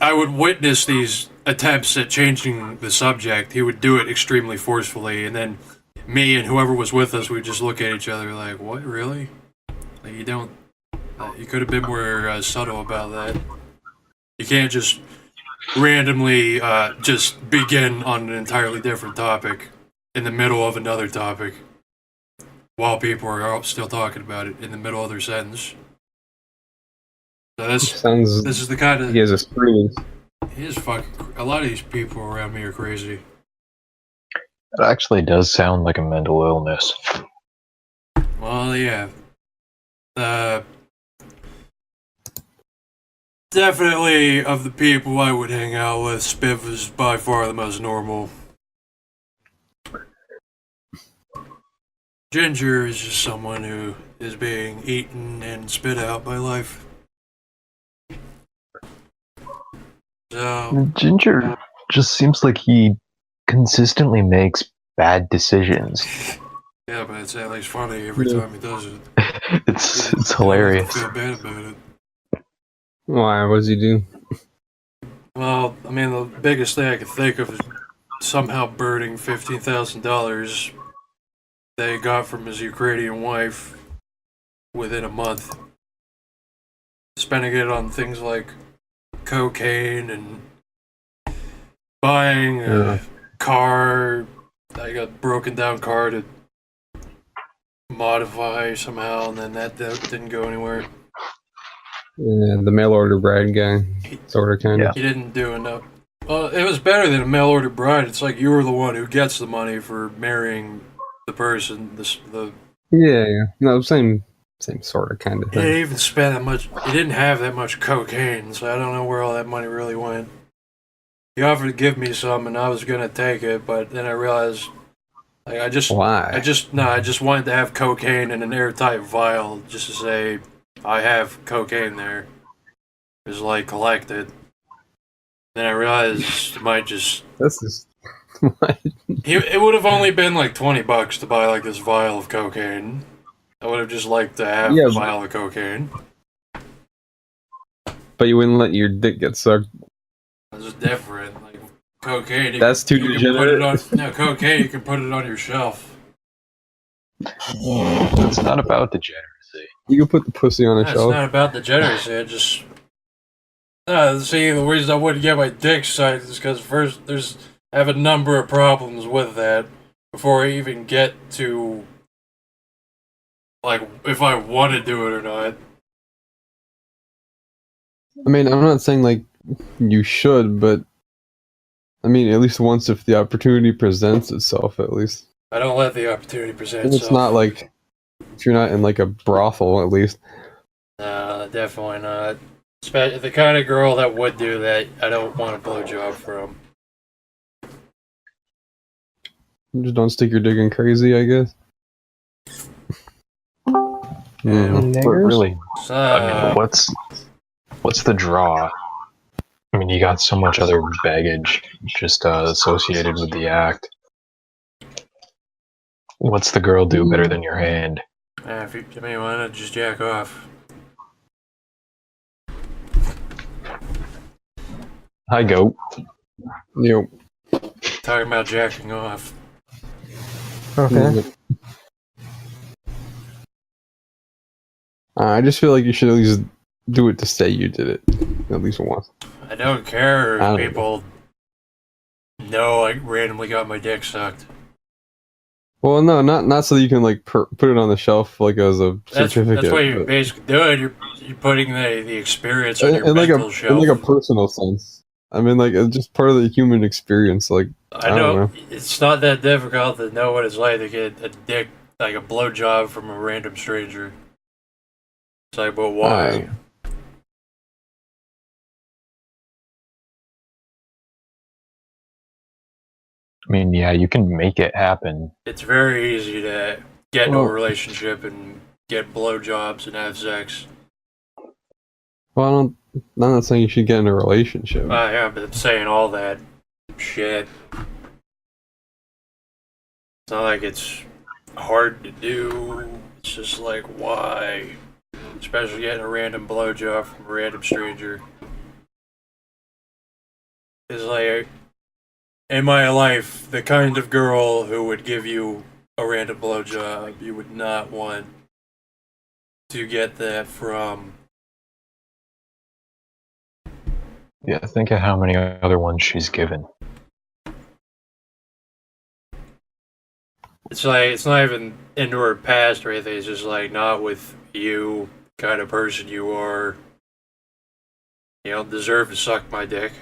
I would witness these attempts at changing the subject. He would do it extremely forcefully, and then me and whoever was with us would just look at each other like, "What, really? Like, you don't... you could have been more subtle about that. You can't just randomly just begin on an entirely different topic in the middle of another topic while people are still talking about it in the middle of their sentence." So this is the kind of... He has a screaming. He is fucking... A lot of these people around me are crazy. It actually does sound like a mental illness. Well, yeah. Definitely of the people I would hang out with, Spiff is by far the most normal. Ginger is just someone who is being eaten and spit out by life. So, Ginger just seems like he consistently makes bad decisions. yeah, but it's at least funny every time he does it. It's hilarious. I feel bad about it. Why? What does he do? Well, I mean, the biggest thing I could think of is somehow burning $15,000 they got from his Ukrainian wife within a month. Spending it on things like cocaine and buying a car, like a broken down car to modify somehow, and then that didn't go anywhere. Yeah, the mail order bride guy, sort of, kind of. He didn't do enough. Well, it was better than a mail order bride. It's like you were the one who gets the money for marrying the person. Yeah. No, same sort of kind of He thing. didn't even spend that much. He didn't have that much cocaine, so I don't know where all that money really went. He offered to give me some, and I was gonna take it, but then I realized, like, Why? I just wanted to have cocaine in an airtight vial, just to say I have cocaine there. It was like collected. Then I realized it might just... This is... What? It would have only been like $20 to buy like this vial of cocaine. I would have just liked to have a vial of cocaine. But you wouldn't let your dick get sucked. It's just different. Like cocaine. That's too degenerate. Cocaine, you can put it on your shelf. It's not about degeneracy. You can put the pussy on a It's shelf. not about degeneracy. It just... see, the reason I wouldn't get my dick sucked is because first, I have a number of problems with that before I even get to, like, if I want to do it or not. I mean, I'm not saying, like, you should, but... I mean, at least once if the opportunity presents itself, at least. I don't let the opportunity present And itself. it's not like... If you're not in, like, a brothel, at least. No, definitely not. The kind of girl that would do that, I don't want a blowjob from. Just don't stick your dick in crazy, I guess. But really, I mean, what's the draw? mean, you got so much other baggage just associated with the act. What's the girl do better than your hand? If you, I mean, why not just jack off? Hi, goat. Yo. Talking about jacking off. Okay. I just feel like you should at least do it to say you did it at least once. I don't care I if don't people know I randomly got my dick sucked. Well, no, not so that you can like put it on the shelf like as a That's certificate. what you're but- basically doing. You're putting the experience on your in like mental in shelf. like a personal sense. I mean, like it's just part of the human experience. Like I don't know know. it's not that difficult to know what it's like to get a dick, like a blowjob from a random stranger. It's like, but why? I mean, yeah, you can make it happen. It's very easy to get into Well- a relationship and get blowjobs and have sex. Well, I'm not saying you should get in a relationship. Yeah, but I'm saying all that shit. It's not like it's hard to do. It's just like, why? Especially getting a random blowjob from a random stranger. It's like, in my life, the kind of girl who would give you a random blowjob, you would not want to get that from. Yeah, think of how many other ones she's given. It's like, it's not even into her past or anything, it's just like, not with you, kind of person you are. You don't deserve to suck my dick.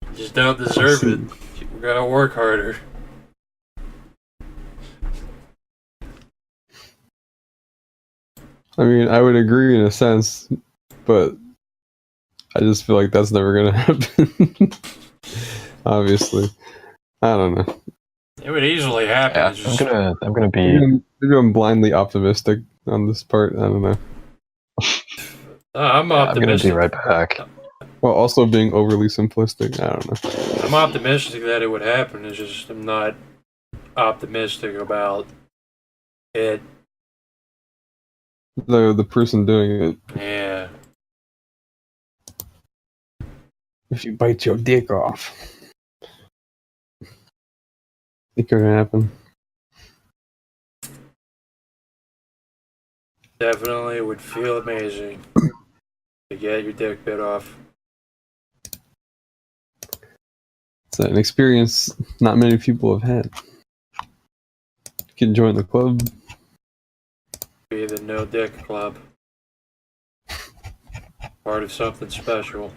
You just don't deserve it. You gotta work harder. I mean, I would agree in a sense, but I just feel like that's never gonna happen. Obviously, I don't know. It would easily happen. Yeah, It's just, I'm gonna be. Maybe I'm blindly optimistic on this part. I don't know. I'm I'm gonna optimistic. be right back. While also being overly simplistic. I don't know. I'm optimistic that it would happen. It's just I'm not optimistic about it. The person doing it. Yeah. If you bite your dick off, it could happen. Definitely would feel amazing to get your dick bit off. It's an experience not many people have had. You can join the club. Be the no dick club. Part of something special.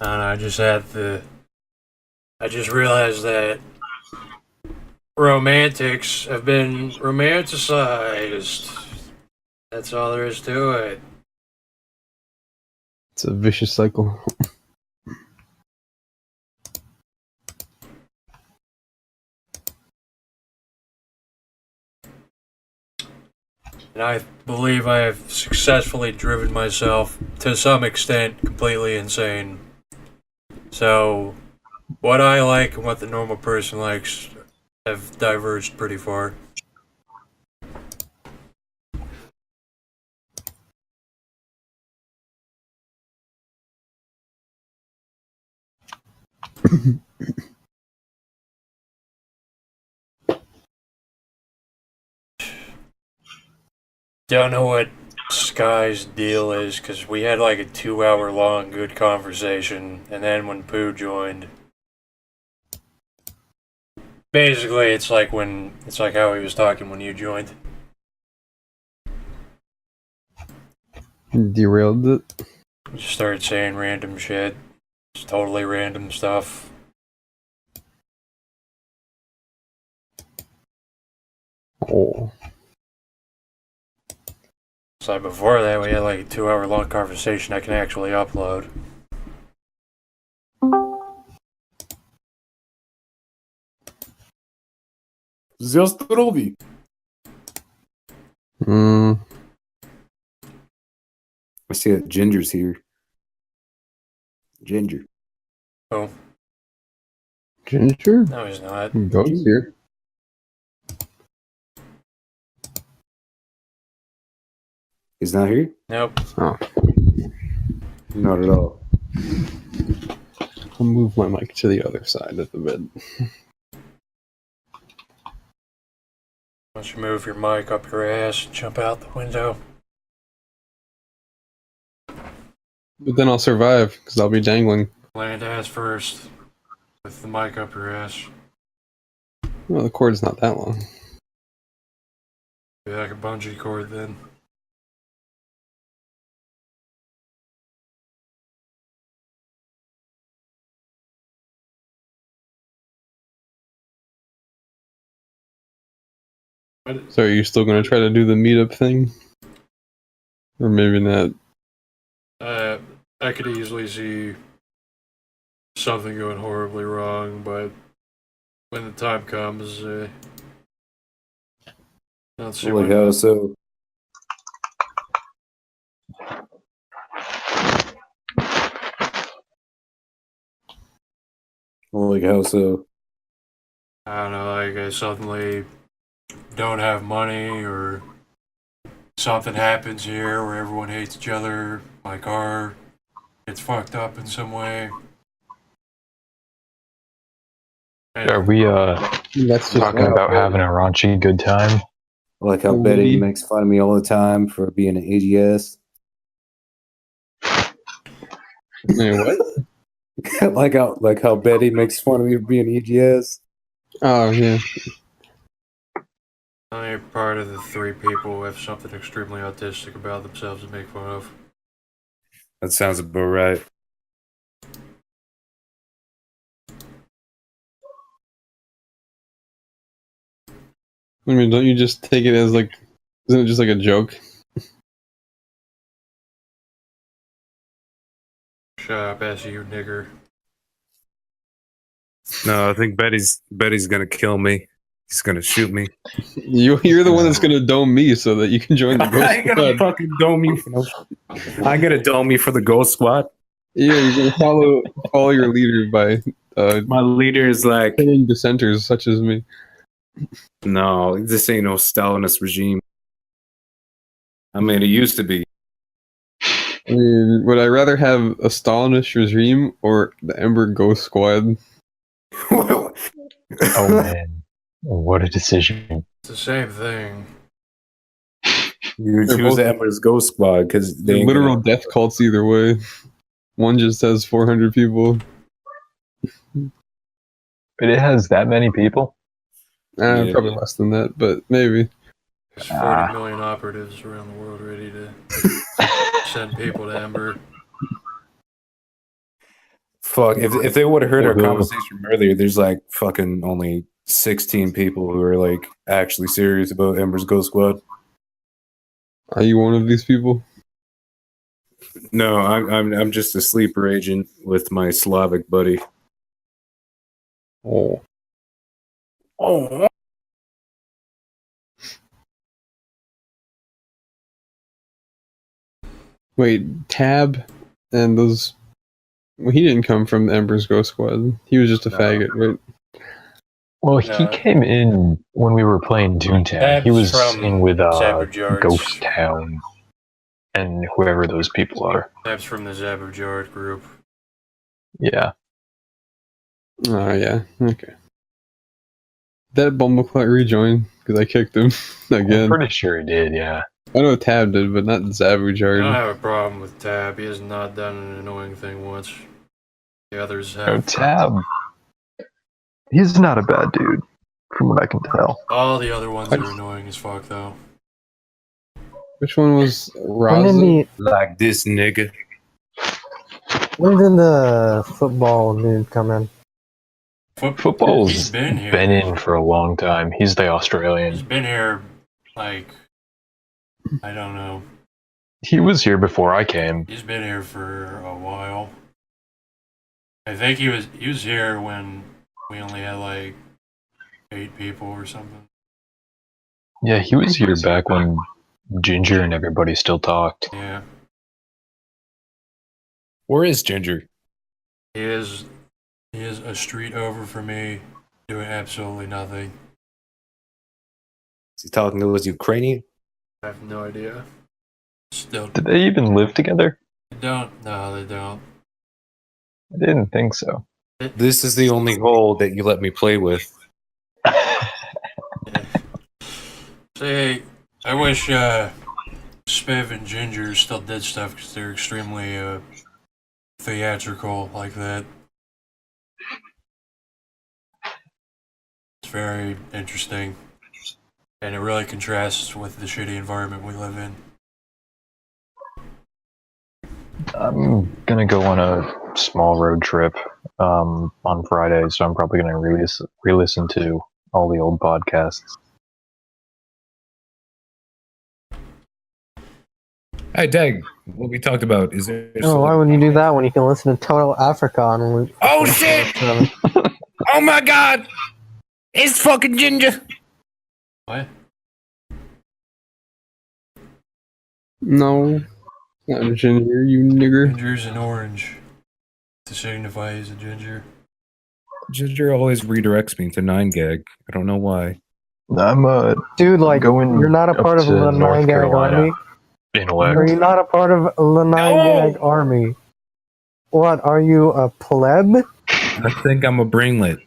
I don't know, I just realized that romantics have been romanticized. That's all there is to it. It's a vicious cycle. And I believe I have successfully driven myself, to some extent, completely insane. So, what I like and what the normal person likes have diverged pretty far. Don't know what Sky's deal is, because we had like a 2-hour long good conversation, and then when Pooh joined, basically it's like how he was talking when you joined. Derailed it. Just started saying random shit. Just totally random stuff. Oh. So before that, we had like a 2-hour long conversation I can actually upload. Zjust Trolley. Hmm. I see that Ginger's here. Ginger. Oh, Ginger? no, he's not. Ghost here. He's not here? Nope. Oh. Not at all. I'll move my mic to the other side of the bed. Why don't you move your mic up your ass and jump out the window? But then I'll survive, because I'll be dangling. Land ass first with the mic up your ass. Well, the cord's not that long. Be like a bungee cord then. So are you still going to try to do the meetup thing? Or maybe not? I could easily see something going horribly wrong, but when the time comes, don't see why Like how not. so? Like how so? I don't know, like I suddenly don't have money or something happens here where everyone hates each other, my car gets fucked up in some way. Are we That's just talking about having a raunchy good time? Like how Would Betty he- makes fun of me all the time for being an AGS. Wait, what? like how Betty makes fun of me for being EGS. Oh, yeah. Only part of the three people who have something extremely autistic about themselves to make fun of. That sounds about right. I mean, don't you just take it as, like, isn't it just like a joke? Shut up, SU nigger. No, I think Betty's gonna kill me. He's gonna shoot me. You're the one that's going to dome me so that you can join the I ghost ain't gonna squad. fucking dome you for no. I ain't gonna dome you for the Ghost Squad. Yeah, you're going to follow your leader by My leader is like, killing dissenters such as me. no, this ain't no Stalinist regime. I mean, it used to be. I mean, would I rather have a Stalinist regime or the Ember Ghost Squad? Oh man, what a decision! It's the same thing. You They're choose both- the Emperor's Ghost Squad because they They're ain't literal gonna, death cults either way. One just has 400 people. But it has that many people. Yeah. Probably less than that, but maybe. There's 40 million operatives around the world ready to send people to Ember. fuck. If they would have heard our Although- conversation from earlier, there's like fucking only 16 people who are like actually serious about Emperor's Ghost Squad. Are you one of these people? No, I'm just a sleeper agent with my Slavic buddy. Oh. Oh, Wait, Tab and those. Well, he didn't come from the Emperor's Ghost Squad. He was just a No. faggot, right? Well, he No. came in when we were playing Toontown. He was Tab's from in with Saberjards. Ghost Town and whoever those people are. That's from the Zaberjard group. Yeah. Oh, yeah. Okay. That Bumbleclot rejoin? Because I kicked him I'm again. pretty sure he did, yeah. I know Tab did, but not I don't Zabujarn. have a problem with Tab. He has not done an annoying thing once. The others No, have. Tab. He's not a bad dude, from what I can tell. All the other ones are annoying as fuck, though. Which one was When did Raza? like this nigga. the football dude come in? Football's He's been here. been in for a long time. He's the He's Australian. been here, like, I don't know. He was here before I came. He's been here for a while. I think he was here when we only had like 8 people or something. Yeah, he was here back when Ginger and everybody still talked. Yeah, Where is Ginger? he is a street over from me, doing absolutely nothing. Is he talking to his Ukrainian? I have no idea. Still, Did they even live together? they don't. No, they don't. I didn't think so. This is the only hole that you let me play with. Say, I wish Spiv and Ginger still did stuff because they're extremely theatrical like that. It's very interesting, and it really contrasts with the shitty environment we live in. I'm gonna go on a small road trip on Friday, so I'm probably gonna re-listen to all the old podcasts. Hey, Dag, what we talked about is there? Oh, why would you do that when you can listen to Total Africa on loop? Oh shit! Oh my god! It's fucking Ginger! What? No, not a ginger, you nigger. Ginger's an orange to signify he's a ginger. Ginger always redirects me to 9gag. I don't know why. I'm Dude, like, going you're not a up part of to the North 9 Gag Carolina. Army? intellect. Are you not a part of the 9 Gag Army? What, are you a pleb? I think I'm a brainlet.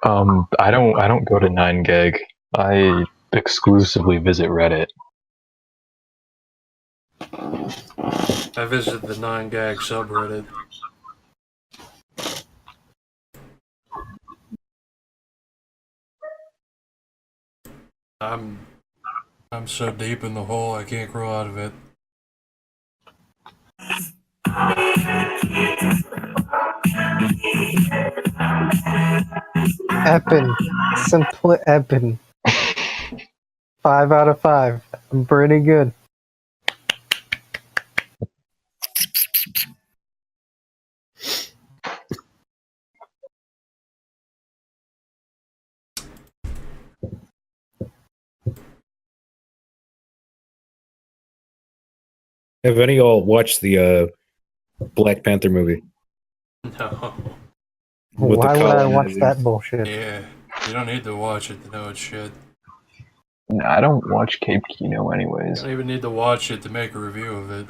I don't go to 9gag. I exclusively visit Reddit. I visited the 9gag subreddit. I'm so deep in the hole I can't grow out of it. Eppin. Simply Eppin. 5 out of 5. I'm pretty good. Have any of y'all watched the Black Panther movie? No. With Why the would I watch colonizers? that bullshit? Yeah. You don't need to watch it to know it's shit. I don't watch Cape Kino You anyways. don't even need to watch it to make a review of it.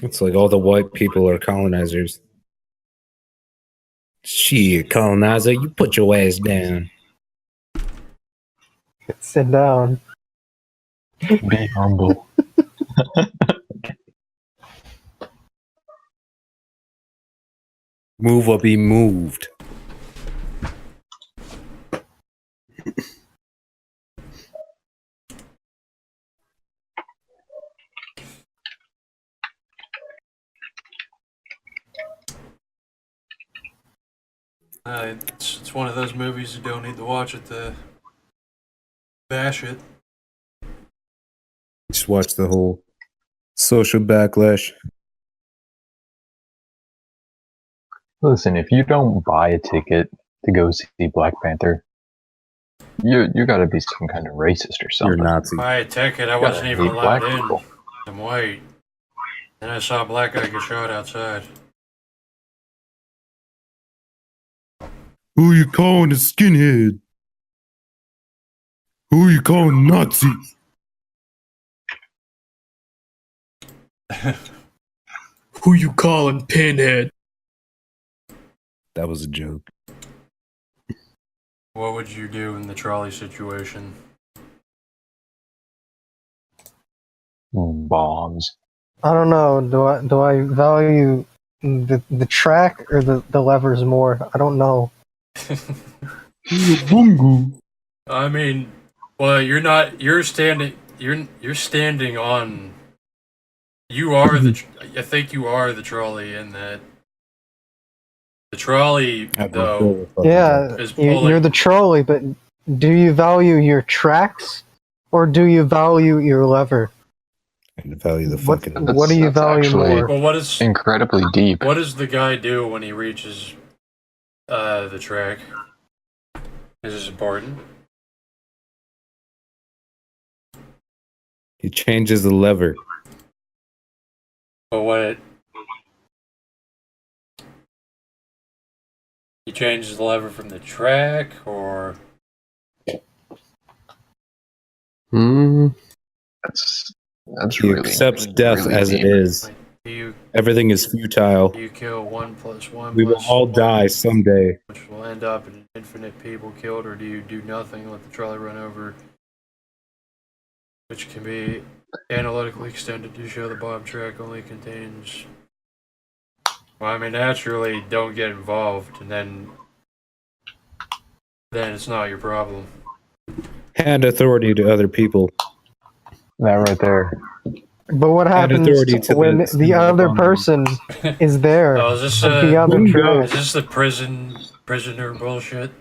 It's like all the white people are colonizers. Shit, colonizer, you put your ass down. Sit down. Be humble. Move or be moved. It's one of those movies you don't need to watch it to bash it. Just watch the whole social backlash. Listen, if you don't buy a ticket to go see Black Panther, you gotta be some kind of racist or You're something. Nazi. Buy a ticket, I You wasn't gotta even hate allowed black in. people. I'm white. Then I saw a black guy get shot outside. Who you calling a skinhead? Who you calling Nazi? Who you calling pinhead? That was a joke. What would you do in the trolley situation? Bombs. I don't know. Do I value the track or the levers more? I don't know. I mean, well, you're not. You're standing. You're standing on. You are the. I think you are the trolley in that. The trolley, though, Yeah, is pulling. you're the trolley, but do you value your tracks or do you value your lever? And value the What, fucking. what do you That's value actually more? Well, what is incredibly deep. what does the guy do when he reaches the track? Is this important? He changes the lever. But what? He changes the lever from the track, or Hmm. That's He really accepts death really as it deep. is. like, do Everything is futile. you kill 1 + 1 We will plus all 1, die someday. which will end up in infinite people killed, or do you do nothing, let the trolley run over, which can be analytically extended to show the bottom track only contains. Well, I mean, naturally, don't get involved, and then it's not your problem. Hand authority to other people. That right there. But what Add happens authority to when the the other on them. person is there? Oh, is this Like the other Bingo. is this the prisoner bullshit?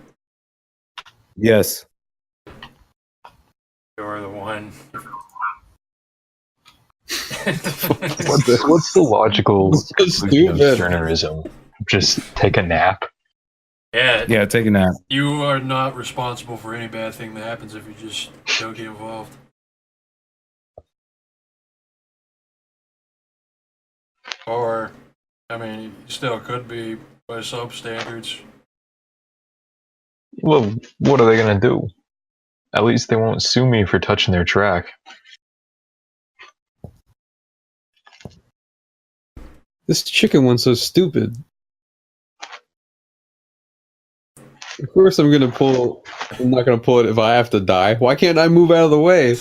Yes. You're the one. What's the logical So conclusion of stupid. Sternerism? Just take a nap. Yeah, Take a nap. you are not responsible for any bad thing that happens if you just don't get involved. Or, I mean, you still could be by some standards. Well, what are they gonna do? At least they won't sue me for touching their track. This chicken one's so stupid. Of course I'm gonna pull. I'm not gonna pull it if I have to die. Why can't I move out of the way?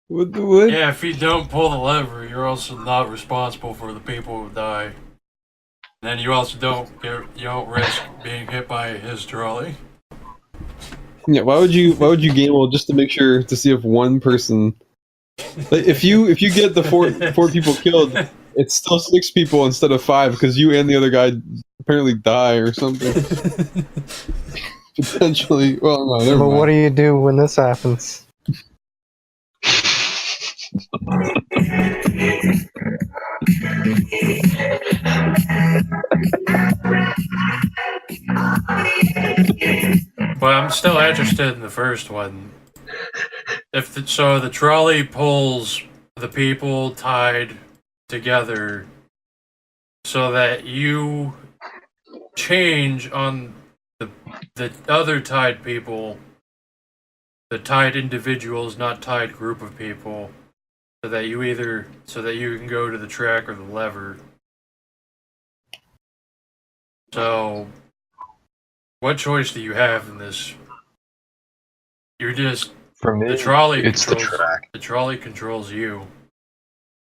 What? Yeah, if you don't pull the lever, you're also not responsible for the people who die. And then you also you don't risk being hit by his trolley. Yeah, why would you gamble just to make sure to see if one person, like, if you get the four people killed, it's still 6 people instead of 5 because you and the other guy apparently die or something. Potentially. Well, no, never But mind. what do you do when this happens? But I'm still interested in the first one. So the trolley pulls the people tied together so that you change on the other tied people, the tied individuals, not tied group of people, so that you can go to the track or the lever. So, what choice do you have in this? You're just For me, the trolley it's the controls track. the trolley controls you.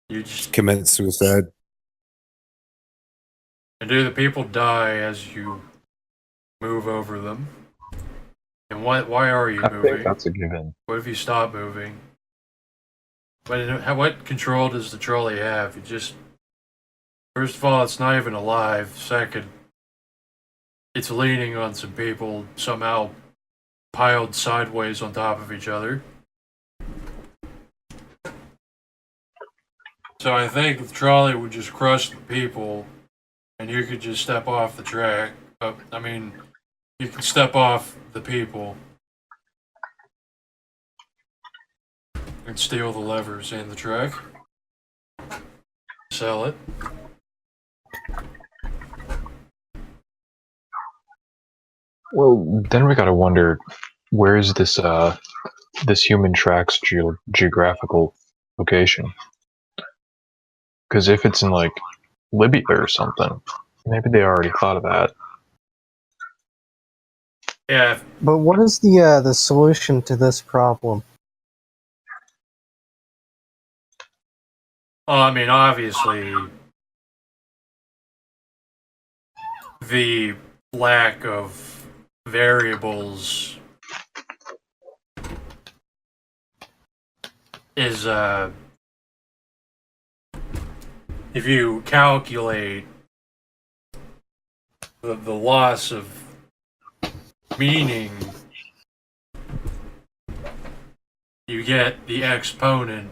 You just Commit suicide. and do the people die as you move over them? And why are you I think moving? that's a given. What if you stop moving? What control does the trolley have? You just first of all, it's not even alive. Second, it's leaning on some people somehow piled sideways on top of each other. So I think the trolley would just crush the people, and you could just step off the track. I mean, you can step off the people and steal the levers and the track. Sell it. Well, then we gotta wonder, where's this human track's geographical location? Because if it's in like Libya or something, maybe they already thought of that. Yeah, But what is the solution to this problem? well, I mean, obviously, the lack of variables is, if you calculate the loss of meaning, you get the exponent.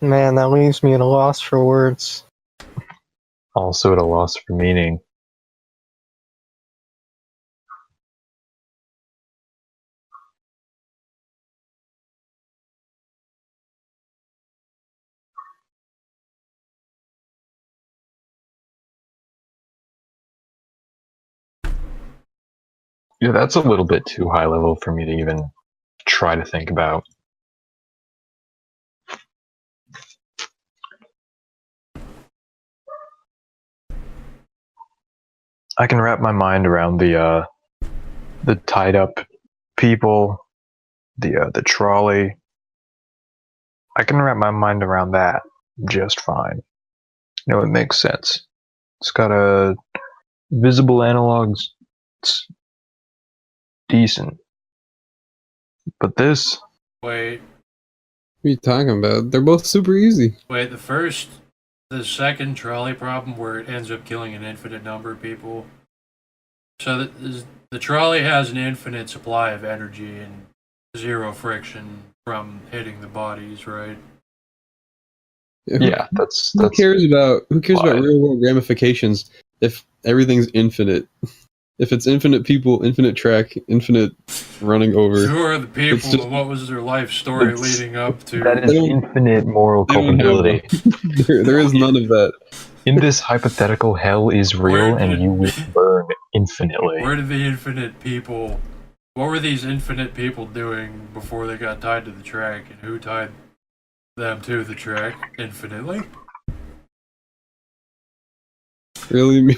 Man, that leaves me at a loss for words. Also at a loss for meaning. Yeah, that's a little bit too high level for me to even try to think about. I can wrap my mind around the tied up people, the trolley. I can wrap my mind around that just fine. You know, it makes sense. It's got a visible analogs. It's decent. But this, Wait, What are you talking about? They're both super easy. the second trolley problem where it ends up killing an infinite number of people. So the trolley has an infinite supply of energy and zero friction from hitting the bodies, right? yeah, that's Who cares about why. real world ramifications if everything's infinite? If it's infinite people, infinite track, infinite running over. Who are the people It's just- and what was their life story That's- leading up to? that is They don't- infinite moral they don't have culpability. there is none of that. In this hypothetical, hell is real, and you will burn infinitely. Where did the infinite people? What were these infinite people doing before they got tied to the track, and who tied them to the track infinitely? Really?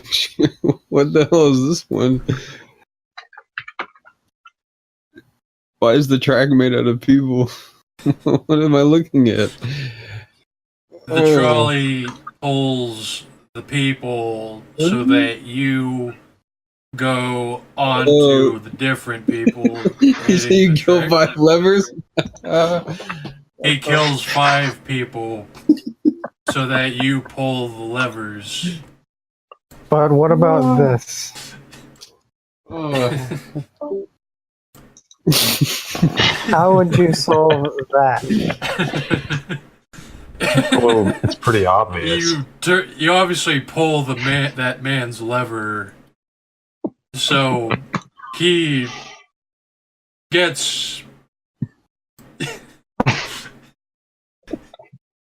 What the hell is this one? Why is the track made out of people? What am I looking at? The Oh. trolley pulls the people so that you go onto Oh. the different people. You hitting say you the kill track. 5 levers? He kills 5 people so that you pull the levers. But what about this? Oh. How would you solve that? Well, it's pretty obvious. You obviously pull that man's lever, so he gets.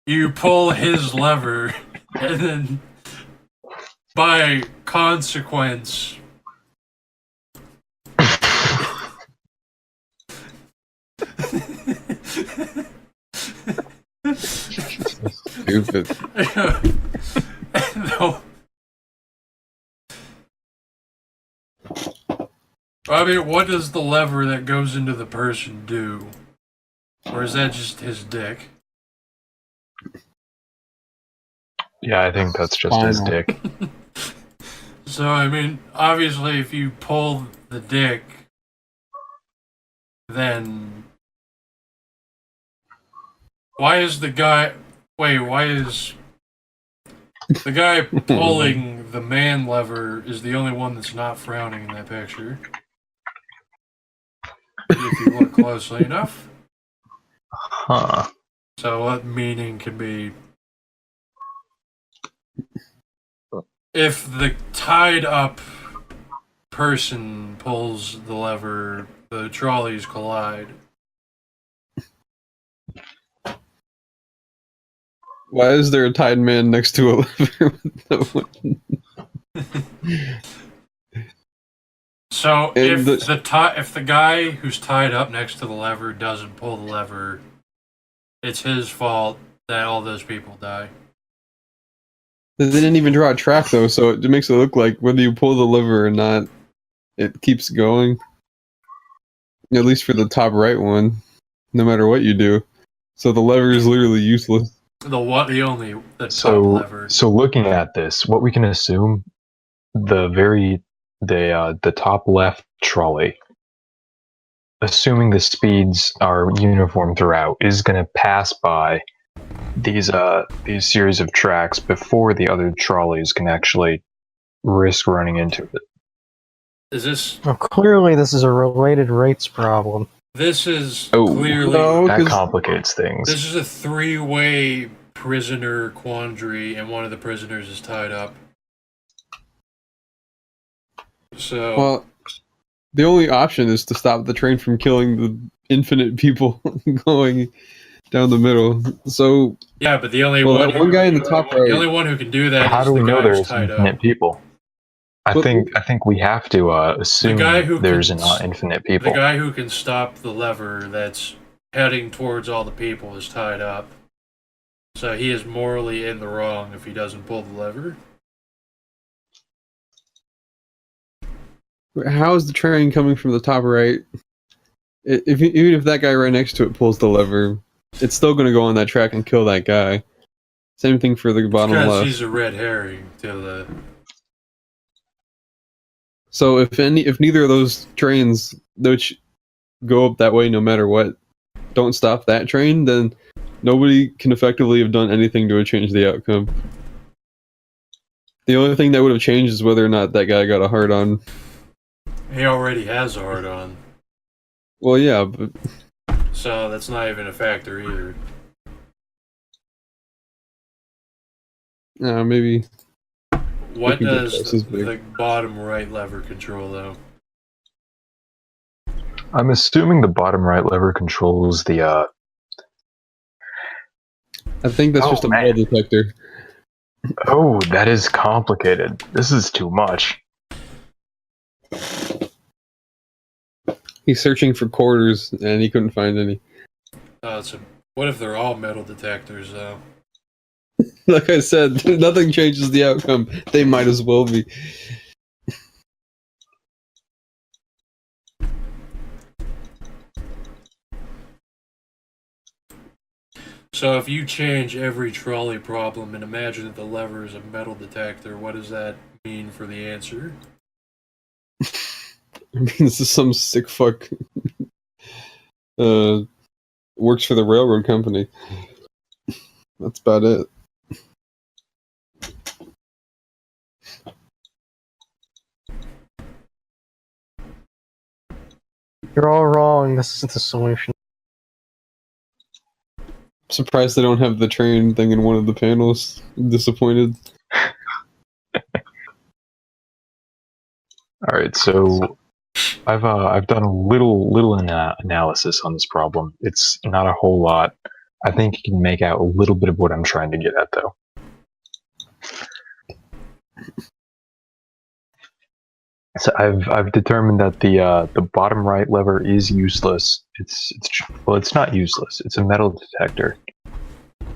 You pull his lever, and then by consequence, Stupid. no. I mean, what does the lever that goes into the person do? Or is that just his dick? Yeah, I think that's just his Final. dick. So, I mean, obviously, if you pull the dick, then. Why is the guy. Wait, why is. The guy pulling the man lever is the only one that's not frowning in that picture. If you look closely enough. Huh. So, what meaning could be. If the tied up person pulls the lever, the trolleys collide. Why is there a tied man next to a lever? So And if the guy who's tied up next to the lever doesn't pull the lever, it's his fault that all those people die. They didn't even draw a track though, so it makes it look like whether you pull the lever or not, it keeps going. At least for the top right one, no matter what you do. So the lever is literally useless. The top So, lever. so looking at this, what we can assume, the top left trolley, assuming the speeds are uniform throughout, is going to pass by these series of tracks before the other trolleys can actually risk running into it. Is this? Well, clearly, this is a related rates problem. This is Oh, clearly. no. That 'cause- complicates things. This is a 3-way prisoner quandary, and one of the prisoners is tied up. So. Well, the only option is to stop the train from killing the infinite people going down the middle. So, Yeah, but the only well, one. that one guy in the top The right. only one who can do that How is do we the know guy who's there's tied infinite up. people? I think we have to assume guy who there's can not infinite people. The guy who can stop the lever that's heading towards all the people is tied up. So he is morally in the wrong if he doesn't pull the lever. How is the train coming from the top right? Even if that guy right next to it pulls the lever, it's still going to go on that track and kill that guy. Same thing for the bottom Because left. he's a red herring to the. So if neither of those trains which go up that way no matter what don't stop that train, then nobody can effectively have done anything to change the outcome. The only thing that would have changed is whether or not that guy got a hard on. He already has a hard on. Well, yeah, but So that's not even a factor either. maybe. What We can get does twice as big. the bottom right lever control, though? I'm assuming the bottom right lever controls the. I think that's Oh, just a man. metal detector. Oh, that is complicated. This is too much. He's searching for quarters and he couldn't find any. So what if they're all metal detectors, though? Like I said, nothing changes the outcome. They might as well be. So if you change every trolley problem and imagine that the lever is a metal detector, what does that mean for the answer? I mean, this is some sick fuck. Works for the railroad company. That's about it. You're all wrong. This is the solution. Surprised they don't have the train thing in one of the panels. I'm disappointed. All right, so I've done a little analysis on this problem. It's not a whole lot. I think you can make out a little bit of what I'm trying to get at, though. So I've determined that the bottom right lever is useless. It's not useless. It's a metal detector.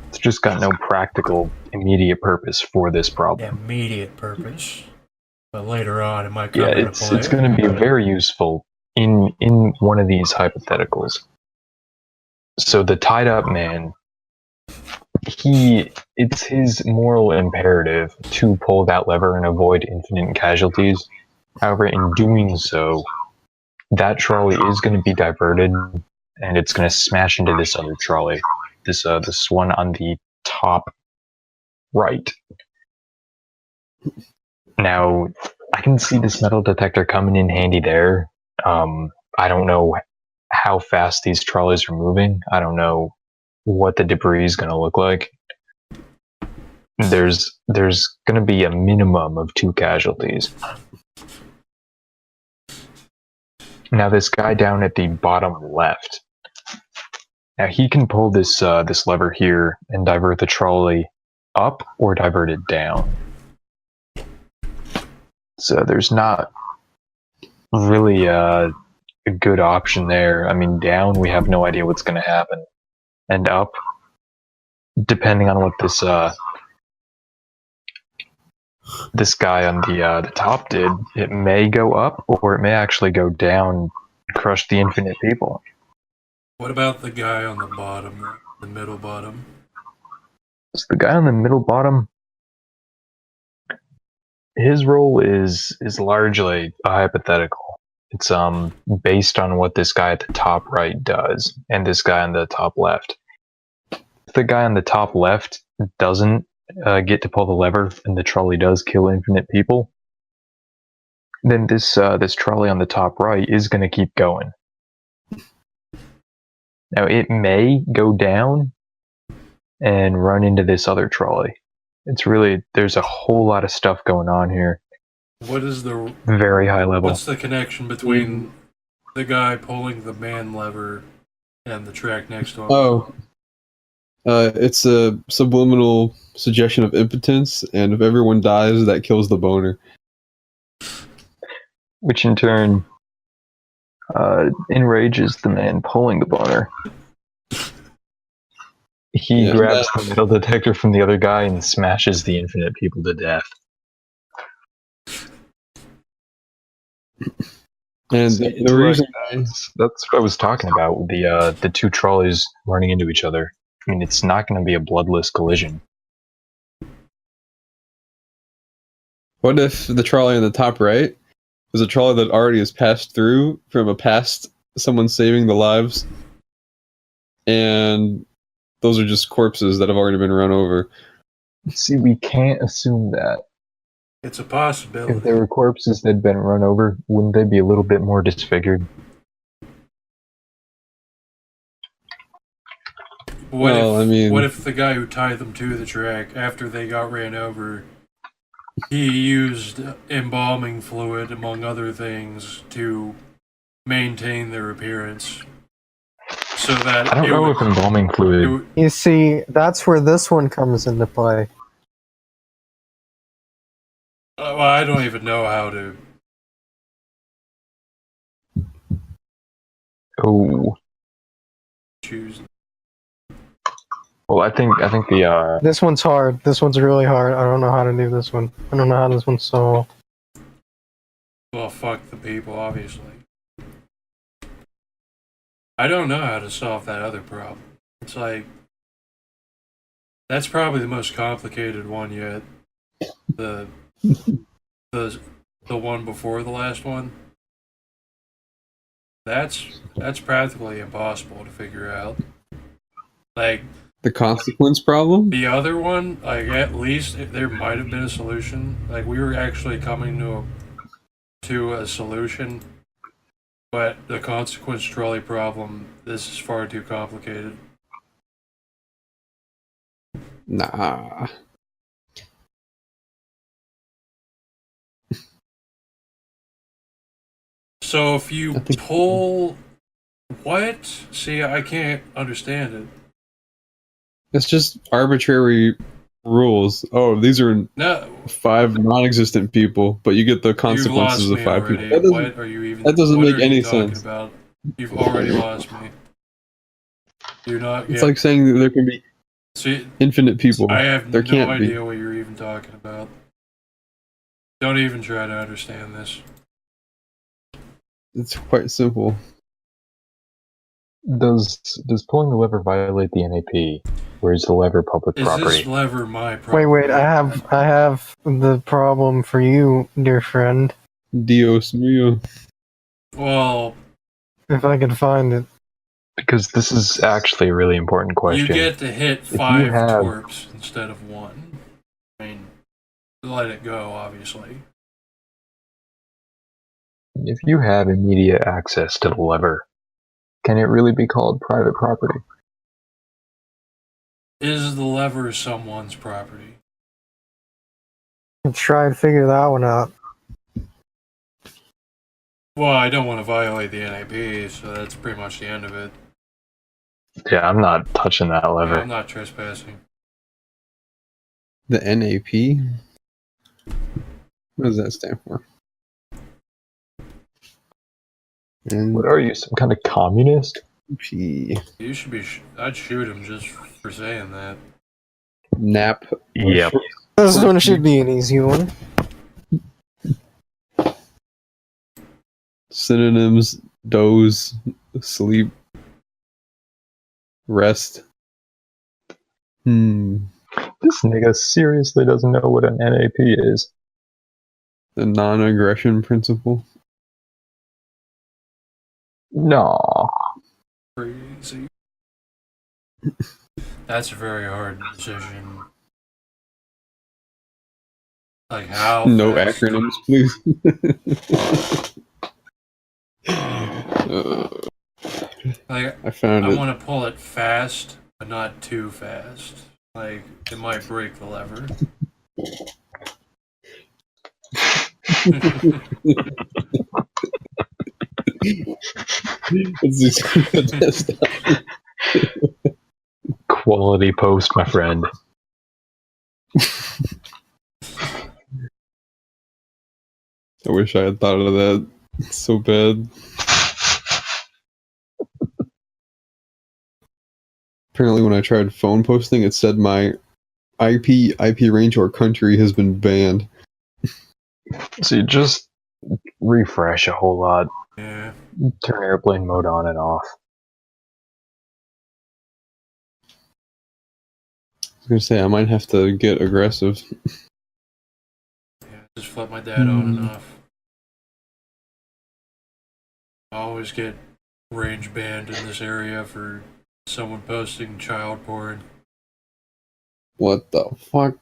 It's just got no practical immediate purpose for this problem. Immediate purpose. But later on, it might come Yeah, into it's play. it's going to be very useful in one of these hypotheticals. So the tied up man, it's his moral imperative to pull that lever and avoid infinite casualties. However, in doing so, that trolley is going to be diverted, and it's going to smash into this other trolley, this one on the top right. Now, I can see this metal detector coming in handy there. I don't know how fast these trolleys are moving. I don't know what the debris is going to look like. There's going to be a minimum of 2 casualties. Now, this guy down at the bottom left, now he can pull this this lever here and divert the trolley up or divert it down. So there's not really a good option there. I mean, down, we have no idea what's going to happen. And up, depending on what this guy on the top did, it may go up or it may actually go down and crush the infinite people. What about the guy on the bottom, the middle bottom? So the guy on the middle bottom, his role is largely a hypothetical. It's based on what this guy at the top right does and this guy on the top left. If the guy on the top left doesn't get to pull the lever and the trolley does kill infinite people, then this trolley on the top right is going to keep going. Now it may go down and run into this other trolley. It's really, there's a whole lot of stuff going on here. What is the Very high level. What's the connection between the guy pulling the man lever and the track next to him? Oh. It's a subliminal suggestion of impotence, and if everyone dies, that kills the boner. which in turn enrages the man pulling the boner. He Yeah, grabs the metal detector from the other guy and smashes the infinite people to death. And See, the it's reason like, that's what I was talking about. The two trolleys running into each other. I mean, it's not going to be a bloodless collision. what if the trolley on the top right is a trolley that already has passed through from a past someone saving the lives, and those are just corpses that have already been run over? See, we can't assume that. It's a If possibility. there were corpses that had been run over, wouldn't they be a little bit more disfigured? What Well, if, I mean- what if the guy who tied them to the track after they got ran over, he used embalming fluid, among other things, to maintain their appearance, so that I don't know if embalming fluid. You see, that's where this one comes into play. Well, I don't even know how to. Oh, Choose. well, I think the This one's hard. This one's really hard. I don't know how to do this one. I don't know how this one's solved. Well, fuck the people, obviously. I don't know how to solve that other problem. It's like, that's probably the most complicated one yet. The one before the last one. That's practically impossible to figure out. Like, The consequence problem? the other one, like, at least there might have been a solution. Like, we were actually coming to a solution, but the consequence trolley problem, this is far too complicated. Nah. So if you I think- pull... What? See, I can't understand it. It's just arbitrary rules. Oh, these are No, 5 non-existent people, but you get the you've consequences lost of me 5 already. people. That doesn't, What are you even? that doesn't what make are you any talking sense. About? You've already lost me. You're not. It's yeah. like saying that there can be See, infinite people. I have There no can't idea be. what you're even talking about. Don't even try to understand this. It's quite simple. does pulling the lever violate the NAP, or is the lever public Is property? this lever my property? Wait, I have the problem for you, dear friend. Dios mío. Well, If I can find it. Because this is actually a really important question. you get to hit you 5 have- twerps instead of 1. I mean, let it go, obviously. If you have immediate access to the lever, can it really be called private property? Is the lever someone's property? Let's try and figure that one out. Well, I don't want to violate the NAP, so that's pretty much the end of it. Yeah, I'm not touching that lever. I'm not trespassing. The NAP? What does that stand for? What are you, some kind of communist? NP. You should be. I'd shoot him just for saying that. Nap. Yep. This one should be an easy one. Synonyms: doze, sleep, rest. This nigga seriously doesn't know what an NAP is. The non-aggression principle. No. Crazy. That's a very hard decision. Like how? No fast? acronyms, please. Like I found I it. want to pull it fast, but not too fast. Like it might break the lever. It's Quality post, my friend. I wish I had thought of that. It's so bad. Apparently, when I tried phone posting, it said my IP range or country has been banned. So you just refresh a whole lot, Yeah. turn airplane mode on and off. I was gonna say I might have to get aggressive. Yeah. Just flip my data on and off. I always get range banned in this area for someone posting child porn. What the fuck?